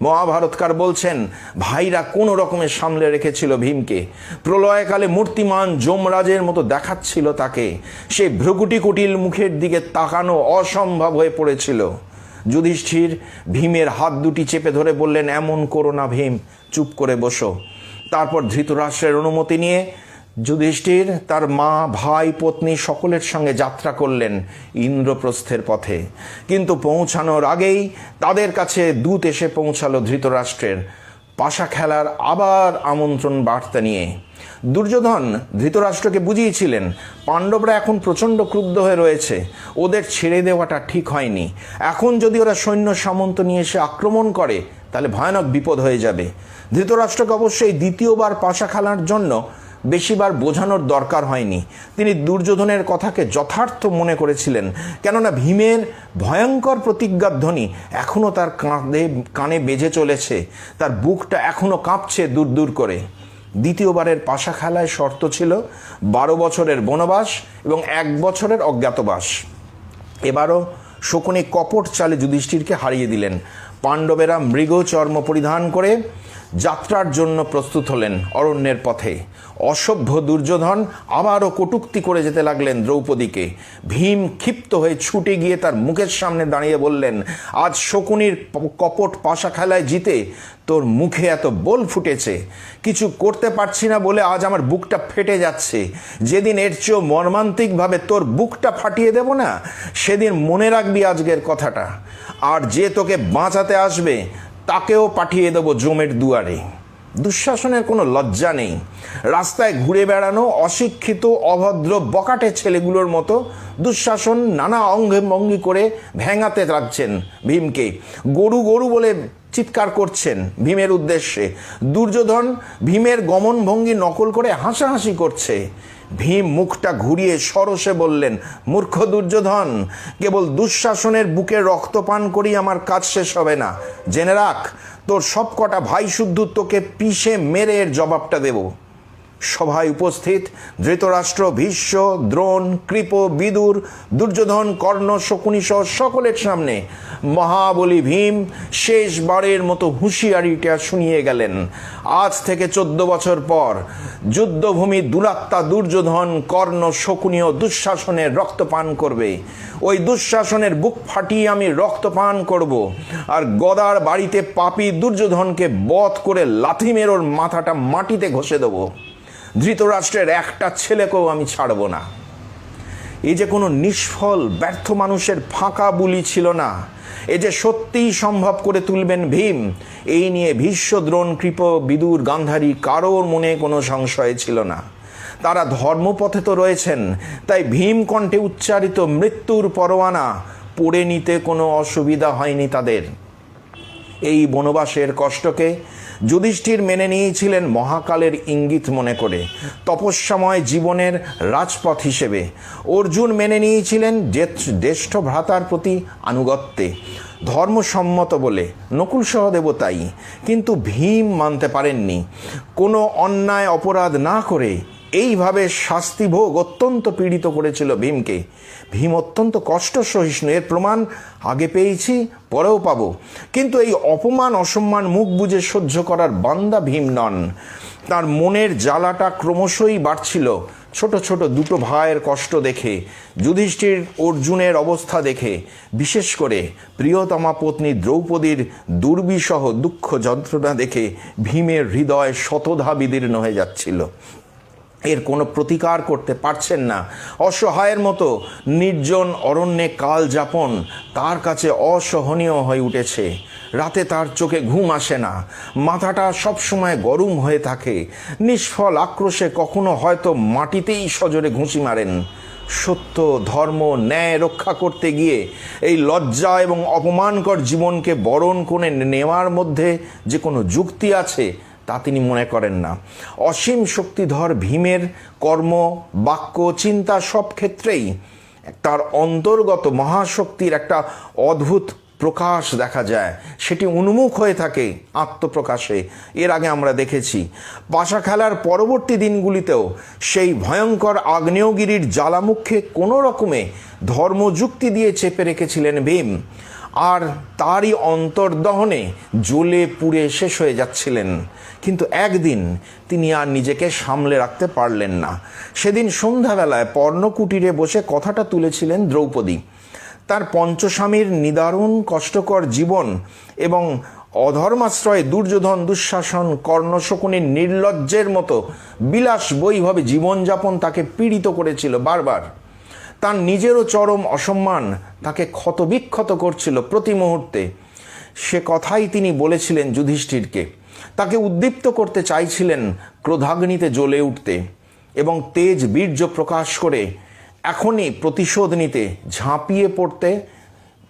মহাভারতকার বলছেন, ভাইরা কোনো রকমের সামলে রেখেছিল ভীমকে। প্রলয়কালে মূর্তিমান যমরাজের মতো দেখাচ্ছিল তাকে। সে ভ্রুকুটি কুটিল মুখের দিকে তাকানো অসম্ভব হয়ে পড়েছিল। যুধিষ্ঠির ভীমের হাত দুটি চেপে ধরে বললেন, এমন করো না ভীম, চুপ করে বসো। তারপর ধৃতরাষ্ট্রের অনুমতি নিয়ে যুধিষ্ঠির তার মা, ভাই, পত্নী সকলের সঙ্গে যাত্রা করলেন ইন্দ্রপ্রস্থের পথে। কিন্তু পৌঁছানোর আগেই তাদের কাছে দূত এসে পৌঁছালো ধৃতরাষ্ট্রের, পাশা খেলার আবার আমন্ত্রণ বার্তা নিয়ে। দুর্যোধন ধৃতরাষ্ট্রকে বুঝিয়েছিলেন পাণ্ডবরা এখন প্রচণ্ড ক্রুদ্ধ হয়ে রয়েছে, ওদের ছেড়ে দেওয়াটা ঠিক হয়নি। এখন যদি ওরা সৈন্য সামন্ত নিয়ে এসে আক্রমণ করে তাহলে ভয়ানক বিপদ হয়ে যাবে। ধৃতরাষ্ট্রকে অবশ্যই দ্বিতীয়বার পাশা খেলার জন্য বেশিবার বোঝানোর দরকার হয়নি। তিনি দুর্যোধনের কথাকে যথার্থ মনে করেছিলেন, কেননা ভীমের ভয়ঙ্কর প্রতিজ্ঞার ধ্বনি এখনও তার কানে বেজে চলেছে, তার বুকটা এখনও কাঁপছে দূর দূর করে। দ্বিতীয়বারের পাশা খেলায় শর্ত ছিল 12 বছরের বনবাস এবং 1 বছরের অজ্ঞাতবাস। এবারও শকুনি কপট চালে যুধিষ্ঠিরকে হারিয়ে দিলেন। পাণ্ডবেরা মৃগ চর্ম পরিধান করে যাত্রার জন্য প্রস্তুত হলেন অরণ্যের পথে। অসভ্য দুর্যোধন আবারও কটূক্তি করে যেতে লাগলেন দ্রৌপদীকে। ভীম ক্ষিপ্ত হয়ে ছুটে গিয়ে তার মুখের সামনে দাঁড়িয়ে বললেন, আজ শকুনির কপট পাশা খেলায় জিতে তোর মুখে এত বল ফুটেছে, কিছু করতে পারছি না বলে আজ আমার বুকটা ফেটে যাচ্ছে। যেদিন এর চেয়েও মর্মান্তিকভাবে তোর বুকটা ফাটিয়ে দেব না, সেদিন মনে রাখবি আজকের কথাটা। আর যে তোকে বাঁচাতে আসবে তাকেও পাঠিয়ে দেবো জমের দুয়ারে। দুঃশাসনের কোনো লজ্জা নেই। রাস্তায় ঘুরে বেড়ানো অশিক্ষিত অভদ্র বকাটে ছেলেগুলোর মতো দুঃশাসন নানা অঙ্গে ভঙ্গি করে ভেঙাতে লাগছেন ভীমকে। গরু গরু বলে চিৎকার করছেন ভীমের উদ্দেশ্যে। দুর্যোধন ভীমের গমন ভঙ্গি নকল করে হাসাহাসি করছে। ভীম মুখটা ঘুরিয়ে সরসে বললেন, মূর্খ দুর্যোধন, কেবল দুঃশাসনের বুকে রক্তপান করি আমার কাজ শেষ হবে না। জেনে রাখ, তোর সব কটা ভাই শুদ্ধ তোকে পিষে মেরে এর জবাবটা দেব। সভায় উপস্থিত ধৃতরাষ্ট্র, ভীষ্ম, দ্রোণ, কৃপ, বিদুর, দুর্যোধন, কর্ণ, শকুনি সহ সকলের সামনে মহাবলী ভীম শেষবারের মতো হুঁশিয়ারিটা শুনিয়ে গেলেন। আজ থেকে 14 বছর পর যুদ্ধভূমি দুরাত্মা দুর্যোধন, কর্ণ, শকুনি ও দুঃশাসনের রক্তপান করবে। ওই দুঃশাসনের বুক ফাটিয়ে আমি রক্তপান করব, আর গদার বাড়িতে পাপী দুর্যোধনকে বধ করে লাথি মেরে ওর মাথাটা মাটিতে ঘষে দেবো। ধৃতরাষ্ট্রের একটা ছেলেকেও আমি ছাড়ব না। এই যে কোনো নিষ্ফল ব্যর্থ মানুষের ফাঁকা বুলি ছিল না, এ যে সত্যিই সম্ভব করে তুলবেন ভীম, এই নিয়ে ভীষ্ম, দ্রোণ, কৃপ, বিদুর, গান্ধারী কারোর মনে কোনো সংশয় ছিল না। তারা ধর্মপথে তো রয়েছেন, তাই ভীম কণ্ঠে উচ্চারিত মৃত্যুর পরোয়ানা পড়ে নিতে কোনো অসুবিধা হয়নি তাদের। এই বনবাসের কষ্টকে যুধিষ্ঠির মেনে নিয়েছিলেন মহাকালের ইঙ্গিত মনে করে, তপস্যাময় জীবনের রাজপথ হিসেবে। অর্জুন মেনে নিয়েছিলেন জ্যেষ্ঠ ভ্রাতার প্রতি আনুগত্যে, ধর্মসম্মত বলে। নকুল সহদেবও তাই। কিন্তু ভীম মানতে পারেননি। কোনো অন্যায় অপরাধ না করে এইভাবে শাস্তিভোগ অত্যন্ত পীড়িত করেছিল ভীমকে। ভীম অত্যন্ত কষ্ট সহিষ্ণু, এর প্রমাণ আগে পেয়েছি, পরেও পাবো। কিন্তু এই অপমান অসম্মান মুখ বুজে সহ্য করার বান্দা ভীম নন। তার মনের জ্বালাটা ক্রমশই বাড়ছিল ছোট ছোট দুটো ভাইয়ের কষ্ট দেখে, যুধিষ্ঠির অর্জুনের অবস্থা দেখে, বিশেষ করে প্রিয়তমা পত্নী দ্রৌপদীর দুর্বিষহ দুঃখ যন্ত্রণা দেখে ভীমের হৃদয় শতধা বিদীর্ণ হয়ে যাচ্ছিল। এর কোনো প্রতিকার করতে পারছেন না। অসহায়ের মতো নির্জন অরণ্যে কাল যাপন তার কাছে অসহনীয় হয়ে উঠেছে। রাতে তার চোখে ঘুম আসে না, মাথাটা সবসময় গরম হয়ে থাকে। নিষ্ফল আক্রোশে কখনো হয়তো মাটিতেই সজোরে ঘুষি মারেন। সত্য, ধর্ম, ন্যায় রক্ষা করতে গিয়ে এই লজ্জা এবং অপমানকর জীবনকে বরণ করে নেওয়ার মধ্যে যে কোনো যুক্তি আছে তা তিনি মনে করেন না। অসীম শক্তিধর ভীমের কর্ম, বাক্য, চিন্তা সব ক্ষেত্রেই তার অন্তর্গত মহাশক্তির একটা অদ্ভুত প্রকাশ দেখা যায়। সেটি উন্মুখ হয়ে থাকে আত্মপ্রকাশে। এর আগে আমরা দেখেছি পাশা খেলার পরবর্তী দিনগুলিতেও সেই ভয়ঙ্কর আগ্নেয়গিরির জ্বালামুখে কোনো রকমে ধর্মযুক্তি দিয়ে চেপে রেখেছিলেন ভীম, আর তারই অন্তর্দহনে জ্বলে পুড়ে শেষ হয়ে যাচ্ছিলেন। কিন্তু একদিন তিনি আর নিজেকে সামলে রাখতে পারলেন না। সেদিন সন্ধ্যাবেলায় পর্ণকুটিরে বসে কথাটা তুলেছিলেন দ্রৌপদী। তার পঞ্চস্বামীর নিদারুণ কষ্টকর জীবন এবং অধর্মাশ্রয়ে দুর্যোধন, দুঃশাসন, কর্ণশকুনির নির্লজ্জের মতো বিলাস বৈভবে জীবনযাপন তাকে পীড়িত করেছিল বারবার। তার নিজেরও চরম অসম্মান তাকে ক্ষতবিক্ষত করছিল প্রতি মুহূর্তে। সে কথাই তিনি বলেছিলেন যুধিষ্ঠিরকে। তাকে উদ্দীপ্ত করতে চাইছিলেন ক্রোধাগ্নিতে জ্বলে উঠতে এবং তেজ বীর্য প্রকাশ করে এখনই প্রতিশোধ নিতে ঝাঁপিয়ে পড়তে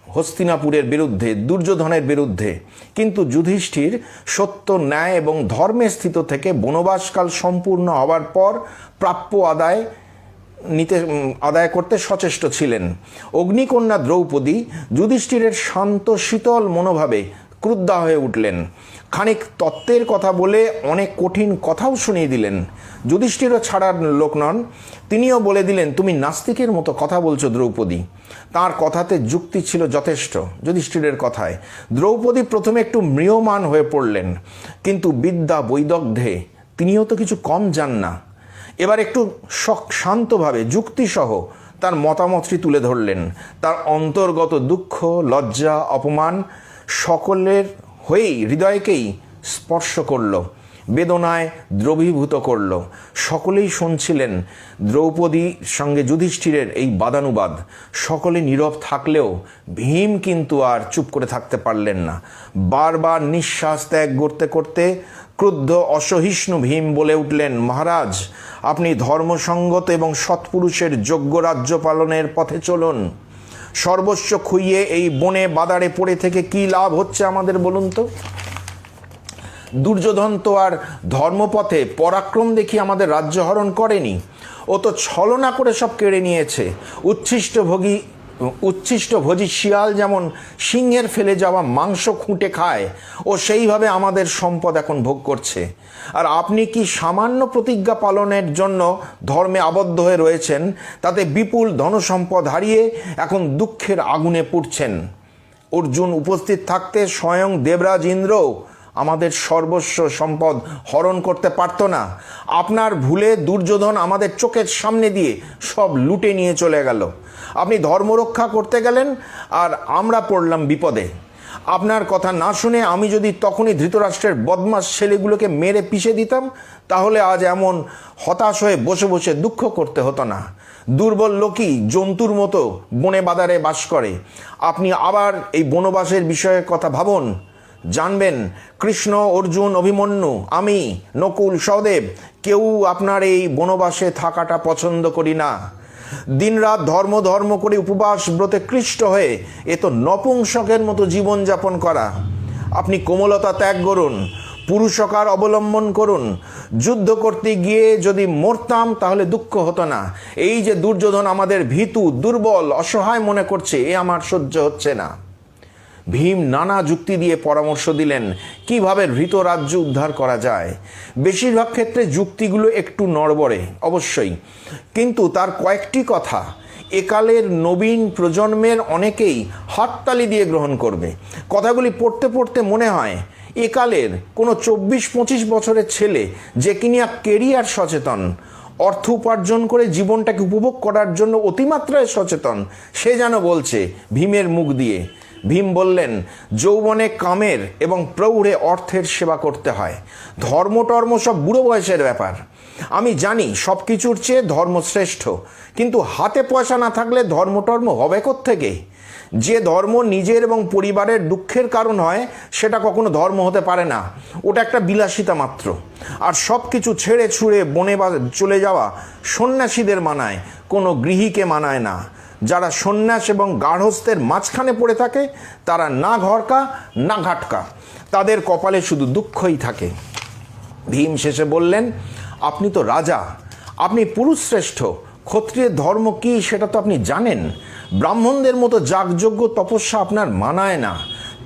হস্তিনাপুরের বিরুদ্ধে, দুর্যোধনের বিরুদ্ধে। কিন্তু যুধিষ্ঠির সত্য, ন্যায় এবং ধর্মে স্থিত থেকে বনবাসকাল সম্পূর্ণ হওয়ার পর প্রাপ্য আদায় করতে সচেষ্ট ছিলেন। অগ্নিকন্যা দ্রৌপদী যুধিষ্ঠিরের শান্ত শীতল মনোভাবে ক্রুদ্ধা হয়ে উঠলেন। খানিক তত্ত্বের কথা বলে অনেক কঠিন কথাও শুনিয়ে দিলেন। যুধিষ্ঠিরও ছাড়ার লোক নন, তিনিও বলে দিলেন, তুমি নাস্তিকের মতো কথা বলছো দ্রৌপদী। তার কথাতে যুক্তি ছিল যথেষ্ট যুধিষ্ঠিরের কথায়। দ্রৌপদী প্রথমে একটু ম্রিয়মান হয়ে পড়লেন, কিন্তু বিদ্যা বৈদগ্ধে তিনিও তো কিছু কম যান না। এবার একটু শান্তভাবে যুক্তিসহ তার মতামতটি তুলে ধরলেন। তার অন্তর্গত দুঃখ, লজ্জা, অপমান সকলের হয়েই হৃদয়কেই স্পর্শ করল, বেদনায় দ্রবীভূত করল। সকলেই শুনছিলেন দ্রৌপদীর সঙ্গে যুধিষ্ঠিরের এই বাদানুবাদ। সকলে নীরব থাকলেও ভীম কিন্তু আর চুপ করে থাকতে পারলেন না। বারবার নিঃশ্বাস ত্যাগ করতে করতে ক্রুদ্ধ অসহিষ্ণু ভীম বলে উঠলেন, মহারাজ, আপনি ধর্মসঙ্গত এবং সৎপুরুষের যোগ্য রাজ্য পালনের পথে চলুন। সর্বস্ব খুইয়ে এই বনে বাদারে পড়ে থেকে কি লাভ হচ্ছে আমাদের বলুন তো? দুর্যোধন তো আর ধর্মপথে পরাক্রম দেখিয়ে আমাদের রাজ্য হরণ করেনি, ও তো ছলনা করে সব কেড়ে নিয়েছে। উচ্ছিষ্টভোজী শিয়াল যেমন সিংহের ফেলে যাওয়া মাংস খুঁটে খায়, ও সেইভাবে আমাদের সম্পদ এখন ভোগ করছে। আর আপনি কি সামান্য প্রতিজ্ঞা পালনের জন্য ধর্মে আবদ্ধ হয়ে রয়েছেন, তাতে বিপুল ধনসম্পদ হারিয়ে এখন দুঃখের আগুনে পুড়ছেন। অর্জুন উপস্থিত থাকতে স্বয়ং দেবরাজ ইন্দ্র আমাদের সর্বস্ব সম্পদ হরণ করতে পারত না। আপনার ভুলে দুর্যোধন আমাদের চোখের সামনে দিয়ে সব লুটে নিয়ে চলে গেল। আপনি ধর্ম রক্ষা করতে গেলেন আর আমরা পড়লাম বিপদে। আপনার কথা না শুনে আমি যদি তখনই ধৃতরাষ্ট্রের বদমাস ছেলেগুলোকে মেরে পিষে দিতাম, তাহলে আজ এমন হতাশ হয়ে বসে বসে দুঃখ করতে হতো না। দুর্বল লোকই জন্তুর মতো বনে বাদারে বাস করে। আপনি আবার এই বনবাসের বিষয়ের কথা ভাবুন। জানবেন, কৃষ্ণ, অর্জুন, অভিমন্যু, আমি, নকুল, সহদেব কেউ আপনার এই বনবাসে থাকাটা পছন্দ করি না। দিনরাত ধর্ম করে উপবাস ব্রতে কৃষ্ট হয়ে এ তো নপুংসকের মতো জীবনযাপন করা। আপনি কোমলতা ত্যাগ করুন, পুরুষকার অবলম্বন করুন। যুদ্ধ করতে গিয়ে যদি মরতাম তাহলে দুঃখ হতো না। এই যে দুর্যোধন আমাদের ভীতু, দুর্বল, অসহায় মনে করছে, এ আমার সহ্য হচ্ছে না। ভীম নানা যুক্তি দিয়ে পরামর্শ দিলেন কিভাবে হৃত রাজ্য উদ্ধার করা যায়। বেশিরভাগ ক্ষেত্রে যুক্তিগুলো একটু নড়বড়ে অবশ্যই, কিন্তু তার কয়েকটি কথা একালের নবীন প্রজন্মের অনেকেই হাততালি দিয়ে গ্রহণ করবে। কথাগুলি পড়তে পড়তে মনে হয় একালের কোনো 24-25 বছরের ছেলে যে কিনা কেরিয়ার সচেতন, অর্থ উপার্জন করে জীবনটাকে উপভোগ করার জন্য অতিমাত্রায় সচেতন, সে যেন বলছে ভীমের মুখ দিয়ে। ভীম বললেন, যৌবনে কামের এবং প্রৌঢ়ে অর্থের সেবা করতে হয়। ধর্ম সব বুড়ো বয়সের ব্যাপার। আমি জানি সব কিছুর চেয়ে ধর্ম শ্রেষ্ঠ, কিন্তু হাতে পয়সা না থাকলে ধর্ম হবে কোত্থেকে? যে ধর্ম নিজের এবং পরিবারের দুঃখের কারণ হয় সেটা কখনো ধর্ম হতে পারে না, ওটা একটা বিলাসিতা মাত্র। আর সব কিছু ছেড়ে ছুঁড়ে বনে চলে যাওয়া সন্ন্যাসীদের মানায়, কোনো গৃহীকে মানায় না। যারা সন্ন্যাস এবং গার্হস্থ্যের মাঝখানে পড়ে থাকে তারা না ঘরকা না ঘাটকা, তাদের কপালে শুধু দুঃখই থাকে। ভীম শেষে বললেন, আপনি তো রাজা, আপনি পুরুষশ্রেষ্ঠ, ক্ষত্রিয়ের ধর্ম কি সেটা তো আপনি জানেন। ব্রাহ্মণদের মতো যাগযজ্ঞ তপস্যা আপনার মানায় না।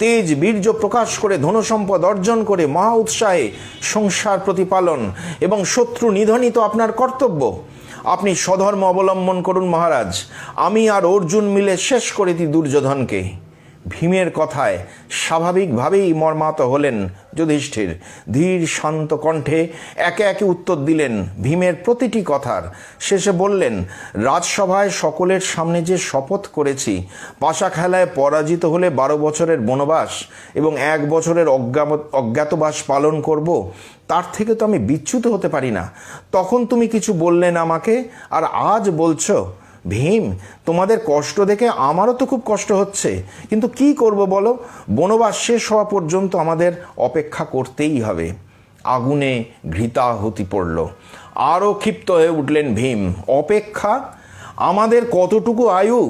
তেজ বীর্য প্রকাশ করে ধনসম্পদ অর্জন করে মহা উৎসাহে সংসার প্রতিপালন এবং শত্রু নিধনই তো আপনার কর্তব্য। আপনি স্বধর্ম অবলম্বন করুন মহারাজ। আমি আর অর্জুন মিলে শেষ করে দিই দুর্যোধনকে। ভীমের কথায় স্বাভাবিকভাবেই মর্মাহত হলেন যুধিষ্ঠির। ধীর শান্ত কণ্ঠে একে একে উত্তর দিলেন ভীমের প্রতিটি কথার। শেষে বললেন, রাজসভায় সকলের সামনে যে শপথ করেছি পাশা খেলায় পরাজিত হলে 12 বছরের বনবাস এবং 1 বছরের অজ্ঞাতবাস পালন করব, তার থেকে তো আমি বিচ্যুত হতে পারি না। তখন তুমি কিছু বললেন আমাকে, আর আজ বলছো। ভীম, তোমাদের কষ্ট দেখে আমারও তো খুব কষ্ট হচ্ছে, কিন্তু কি করব বলো, বনবাস শেষ হওয়া পর্যন্ত আমাদের অপেক্ষা করতেই হবে। আগুনে ঘৃতাহুতি পড়ল। আরও ক্ষিপ্ত হয়ে উঠলেন ভীম। অপেক্ষা? আমাদের কতটুকু আয়ু?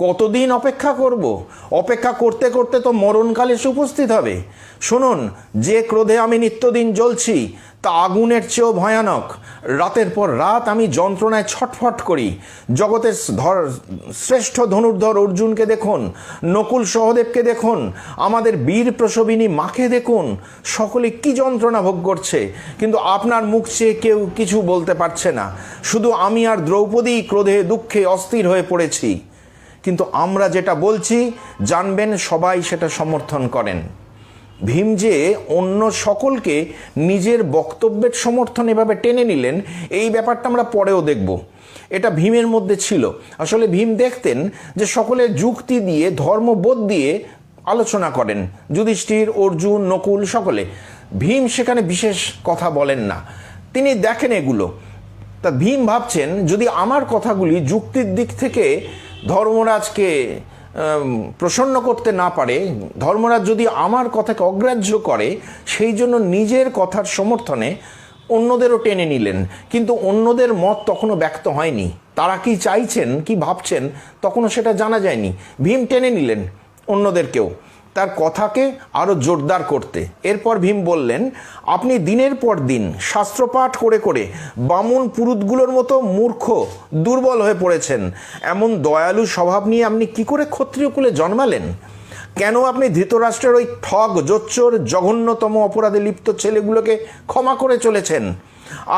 কতদিন অপেক্ষা করব? অপেক্ষা করতে করতে তো মরণকাল এসে উপস্থিত হবে। শুনুন, যে ক্রোধে আমি নিত্যদিন জ্বলছি তা আগুনের চেয়েও ভয়ানক। রাতের পর রাত আমি যন্ত্রণায় ছটফট করি। জগতের শ্রেষ্ঠ ধনুর্ধর অর্জুনকে দেখুন, নকুল সহদেবকে দেখুন, আমাদের বীর প্রসবিনী মাকে দেখুন, সকলে কি যন্ত্রণা ভোগ করছে, কিন্তু আপনার মুখ চেয়ে কেউ কিছু বলতে পারছে না। শুধু আমি আর দ্রৌপদী ক্রোধে দুঃখে অস্থির হয়ে পড়েছি। কিন্তু আমরা যেটা বলছি জানবেন সবাই সেটা সমর্থন করেন। ভীম যে অন্য সকলকে নিজের বক্তব্যের সমর্থন এভাবে টেনে নিলেন, এই ব্যাপারটা আমরা পরেও দেখব। এটা ভীমের মধ্যে ছিল। আসলে ভীম দেখতেন যে সকলে যুক্তি দিয়ে, ধর্মবোধ দিয়ে আলোচনা করেন, যুধিষ্ঠির, অর্জুন, নকুল সকলে। ভীম সেখানে বিশেষ কথা বলেন না, তিনি দেখেন এগুলো। তা ভীম ভাবছেন, যদি আমার কথাগুলি যুক্তির দিক থেকে ধর্মরাজকে প্রসন্ন করতে না পারে, ধর্মরাজ যদি আমার কথাকে অগ্রাহ্য করে, সেই জন্য নিজের কথার সমর্থনে অন্যদেরও টেনে নিলেন। কিন্তু অন্যদের মত তখনও ব্যক্ত হয়নি। তারা কি চাইছেন, কি ভাবছেন, তখনও সেটা জানা যায়নি। ভীম টেনে নিলেন অন্যদেরকেও তার কথাকে আরও জোরদার করতে। এরপর ভীম বললেন, আপনি দিনের পর দিন শাস্ত্রপাঠ করে করে বামুন পুরুতগুলোর মতো মূর্খ, দুর্বল হয়ে পড়েছেন। এমন দয়ালু স্বভাব নিয়ে আপনি কি করে ক্ষত্রিয় কুলে জন্মালেন? কেন আপনি ধৃতরাষ্ট্রের ওই ঠগ, জোচ্চোর, জঘন্যতম অপরাধে লিপ্ত ছেলেগুলোকে ক্ষমা করে চলেছেন?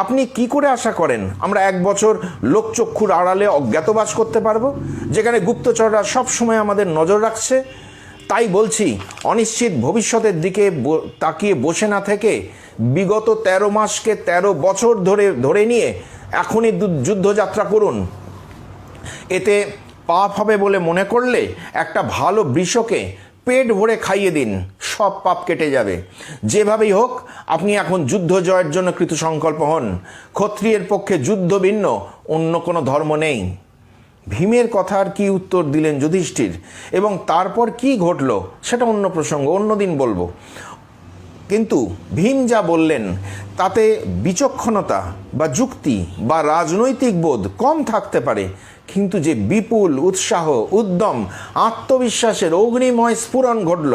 আপনি কি করে আশা করেন আমরা 1 বছর লোকচক্ষুর আড়ালে অজ্ঞাতবাস করতে পারবো, যেখানে গুপ্তচররা সবসময় আমাদের নজর রাখছে? তাই বলছি, অনিশ্চিত ভবিষ্যতের দিকে তাকিয়ে বসে না থেকে বিগত 13 মাসকে 13 বছর ধরে নিয়ে এখনই যুদ্ধযাত্রা করুন। এতে পাপ হবে বলে মনে করলে একটা ভালো বৃষকে পেট ভরে খাইয়ে দিন, সব পাপ কেটে যাবে। যেভাবেই হোক আপনি এখন যুদ্ধ জয়ের জন্য কৃতসংকল্প হন। ক্ষত্রিয়ের পক্ষে যুদ্ধ ভিন্ন অন্য কোনো ধর্ম নেই। ভীমের কথার কি উত্তর দিলেন যুধিষ্ঠির এবং তারপর কি ঘটল সেটা অন্য প্রসঙ্গ, অন্যদিন বলবো। কিন্তু ভীম যা বললেন তাতে বিচক্ষণতা বা যুক্তি বা রাজনৈতিক বোধ কম থাকতে পারে, কিন্তু যে বিপুল উৎসাহ, উদ্যম, আত্মবিশ্বাসের অগ্নিময় স্ফুরণ ঘটল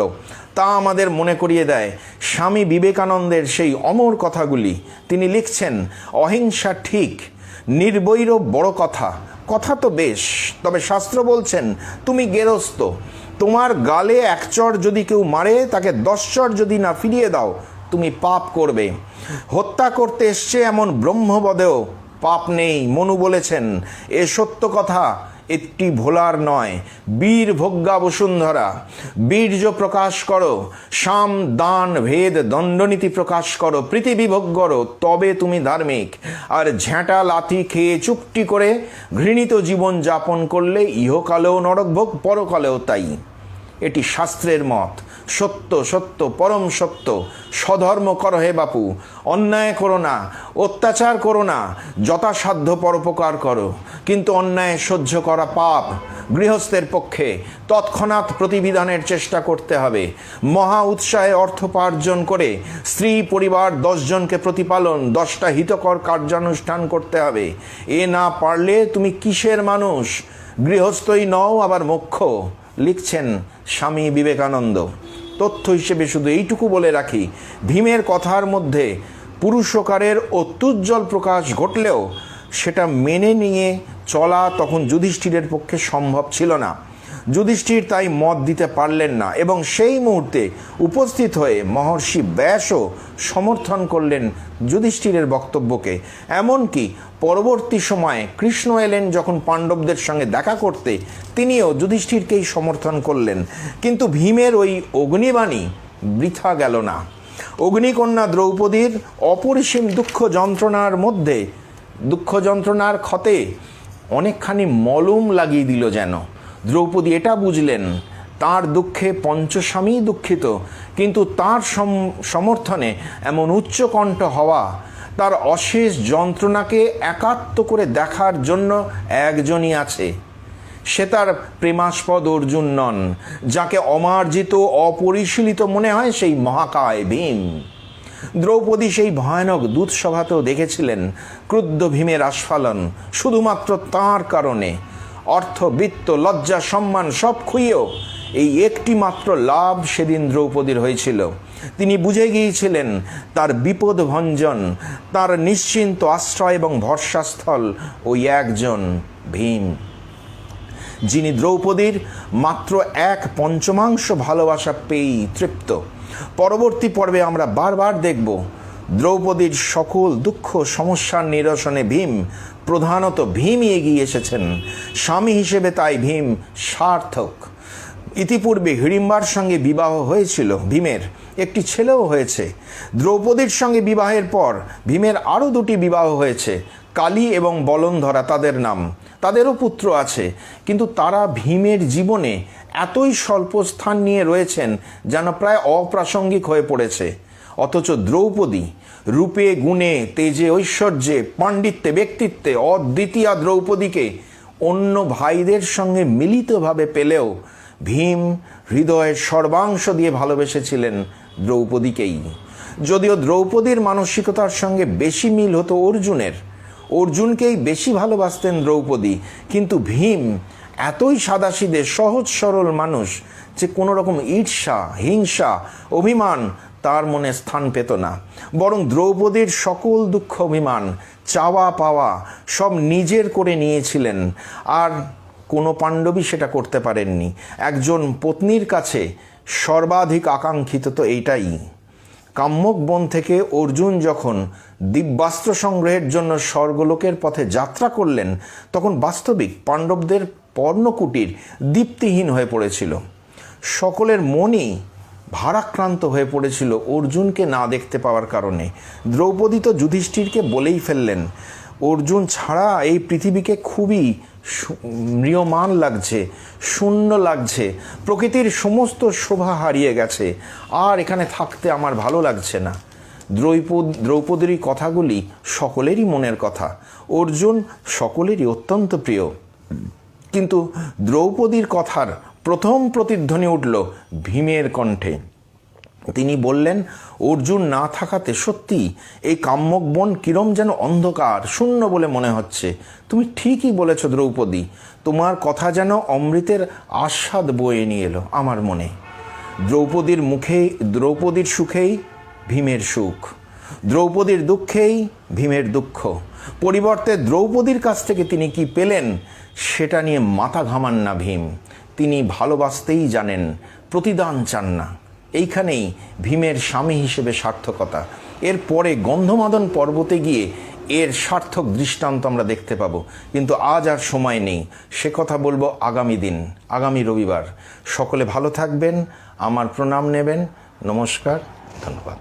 তা আমাদের মনে করিয়ে দেয় স্বামী বিবেকানন্দের সেই অমর কথাগুলি। তিনি লিখছেন, অহিংসা ঠিক, নির্বৈর বড় কথা। কথা তো বেশ, তবে শাস্ত্র বলছেন তুমি গেরস্থ, তোমার গালে 1 চর যদি কেউ মারে, তাকে 10 চর যদি না ফিরিয়ে দাও তুমি পাপ করবে। হত্যা করতে এসছে এমন ব্রহ্মবদেও পাপ নেই। মনু বলেছেন, এ সত্য কথা, একটি ভোলার নয়। বীর ভোগ্যা বসুন্ধরা, বীর্য প্রকাশ করো, সাম দান ভেদ দণ্ডনীতি প্রকাশ করো, পৃথিবী ভোগ করো, তবে তুমি ধার্মিক। আর ঝ্যাঁটা লাথি খেয়ে চুপটি করে ঘৃণিত জীবন যাপন করলে ইহকালেও নরকভোগ, পরকালেও তাই। এটি শাস্ত্রের মত। সত্য সত্য, পরম সত্য। স্বধর্ম করো হে বাপু, অন্যায় করো না, অত্যাচার করো না, যথাসাধ্য পরোপকার করো, কিন্তু অন্যায় সহ্য করা পাপ। গৃহস্থের পক্ষে তৎক্ষণাৎ প্রতিবিধানের চেষ্টা করতে হবে। মহা উৎসাহে অর্থোপার্জন করে স্ত্রী পরিবার 10 জনকে প্রতিপালন, 10টা হিতকর কার্যানুষ্ঠান করতে হবে। এ না পারলে তুমি কিসের মানুষ? গৃহস্থই নও, আবার মোক্ষ। লিখছেন স্বামী বিবেকানন্দ। তথ্য হিসেবে শুধু এইটুকু বলে রাখি, ভীমের কথার মধ্যে পুরুষকারের অত্যুজ্জ্বল প্রকাশ ঘটলেও সেটা মেনে নিয়ে চলা তখন যুধিষ্ঠিরের পক্ষে সম্ভব ছিল না। যুধিষ্ঠির তাই মত দিতে পারলেন না এবং সেই মুহূর্তে উপস্থিত হয়ে মহর্ষি ব্যাসও সমর্থন করলেন যুধিষ্ঠিরের বক্তব্যকে। এমনকি পরবর্তী সময়ে কৃষ্ণ এলেন যখন পাণ্ডবদের সঙ্গে দেখা করতে, তিনিও যুধিষ্ঠিরকেই সমর্থন করলেন। কিন্তু ভীমের ওই অগ্নিবাণী বৃথা গেল না। অগ্নিকন্যা দ্রৌপদীর অপরিসীম দুঃখ যন্ত্রণার ক্ষতে অনেকখানি মলম লাগিয়ে দিল যেন। দ্রৌপদী এটা বুঝলেন তার দুঃখে পঞ্চস্বামী দুঃখিত, কিন্তু তার সমর্থনে এমন উচ্চকণ্ঠ হওয়া, তার অশেষ যন্ত্রণাকে একাত্ম করে দেখার জন্য একজনই আছে। সে তার প্রেমাস্পদ অর্জুন নন, যাকে অমার্জিত অপরিশীলিত মনে হয় সেই মহাকায় ভীম। দ্রৌপদী সেই ভয়ানক দূতসভাতেও দেখেছিলেন ক্রুদ্ধ ভীমের আস্ফালন, শুধুমাত্র তাঁর কারণে। অর্থ, বৃত্ত, লজ্জা, সম্মান সব খুইয়েও এই একটি মাত্র লাভ সেদিন দ্রৌপদীর হয়েছিল। তিনি বুঝে গিয়েছিলেন তার বিপদ ভঞ্জন, তার নিশ্চিন্ত আশ্রয় এবং ভরসাস্থল ওই একজন ভীম, যিনি দ্রৌপদীর মাত্র 1/5 ভালোবাসা পেয়েই তৃপ্ত। পরবর্তী পর্বে আমরা বারবার দেখব দ্রৌপদীর সকল দুঃখ সমস্যার নিরসনে প্রধানত ভীমই এগিয়ে এসেছেন। স্বামী হিসেবে তাই ভীম সার্থক। ইতিপূর্বে হিড়িম্বার সঙ্গে বিবাহ হয়েছিল ভীমের, একটি ছেলেও হয়েছে। দ্রৌপদীর সঙ্গে বিবাহের পর ভীমের আরও 2টি বিবাহ হয়েছে, কালী এবং বলন্ধরা তাদের নাম। তাদেরও পুত্র আছে, কিন্তু তারা ভীমের জীবনে এতই স্বল্প স্থান নিয়ে রয়েছেন যেন প্রায় অপ্রাসঙ্গিক হয়ে পড়েছে। অথচ দ্রৌপদী রূপে, গুণে, তেজে, ঐশ্বর্যে, পাণ্ডিত্যে, ব্যক্তিত্বে অদ্বিতীয়া দ্রৌপদীকে অন্য ভাইদের সঙ্গে মিলিতভাবে পেলেও ভীম হৃদয়ের সর্বাংশ দিয়ে ভালোবেসেছিলেন দ্রৌপদীকেই। যদিও দ্রৌপদীর মানসিকতার সঙ্গে বেশি মিল হতো অর্জুনকেই বেশি ভালোবাসতেন দ্রৌপদী, কিন্তু ভীম এতই সাদাসিধে সহজ সরল মানুষ যে কোনো রকম ঈর্ষা, হিংসা, অভিমান তার মনে স্থান পেত না। বরং দ্রৌপদীর সকল দুঃখ, অভিমান, চাওয়া পাওয়া সব নিজের করে নিয়েছিলেন, আর কোনো পাণ্ডবই সেটা করতে পারেননি। একজন পত্নীর কাছে সর্বাধিক আকাঙ্ক্ষিত তো এইটাই। কাম্যক বন থেকে অর্জুন যখন দিব্যাস্ত্র সংগ্রহের জন্য স্বর্গলোকের পথে যাত্রা করলেন, তখন বাস্তবিক পাণ্ডবদের পর্ণকুটির দীপ্তিহীন হয়ে পড়েছিল। সকলের মনই ভারাক্রান্ত হয়ে পড়েছিল অর্জুনকে না দেখতে পাওয়ার কারণে। দ্রৌপদী তো যুধিষ্ঠিরকে বলেই ফেললেন, অর্জুন ছাড়া এই পৃথিবীকে খুবই ম্রিয়মান লাগছে, শূন্য লাগছে, প্রকৃতির সমস্ত শোভা হারিয়ে গেছে, আর এখানে থাকতে আমার ভালো লাগছে না। দ্রৌপদীর কথাগুলি সকলেরই মনের কথা। অর্জুন সকলেরই অত্যন্ত প্রিয়, কিন্তু দ্রৌপদীর কথার প্রথম প্রতিধ্বনি উঠল ভীমের কণ্ঠে। তিনি বললেন, অর্জুন না থাকাতে সত্যি এই কাম্যক বন কিরম যেন অন্ধকার, শূন্য বলে মনে হচ্ছে। তুমি ঠিকই বলেছ দ্রৌপদী, তোমার কথা যেন অমৃতের আস্বাদ বয়ে নিয়ে এলো আমার মনে। দ্রৌপদীর সুখেই ভীমের সুখ, দ্রৌপদীর দুঃখেই ভীমের দুঃখ। পরিবর্তে দ্রৌপদীর কাছ থেকে তিনি কি পেলেন সেটা নিয়ে মাথা ঘামান না ভীম। তিনি ভালোবাসতেই জানেন, প্রতিদান চান না। এইখানেই ভীমের স্বামী হিসেবে সার্থকতা। এরপরে গন্ধমাদন পর্বতে গিয়ে এর সার্থক দৃষ্টান্ত আমরা দেখতে পাবো, কিন্তু আজ আর সময় নেই। সে কথা বলবো আগামী দিন, আগামী রবিবার। সকলে ভালো থাকবেন, আমার প্রণাম নেবেন। নমস্কার, ধন্যবাদ।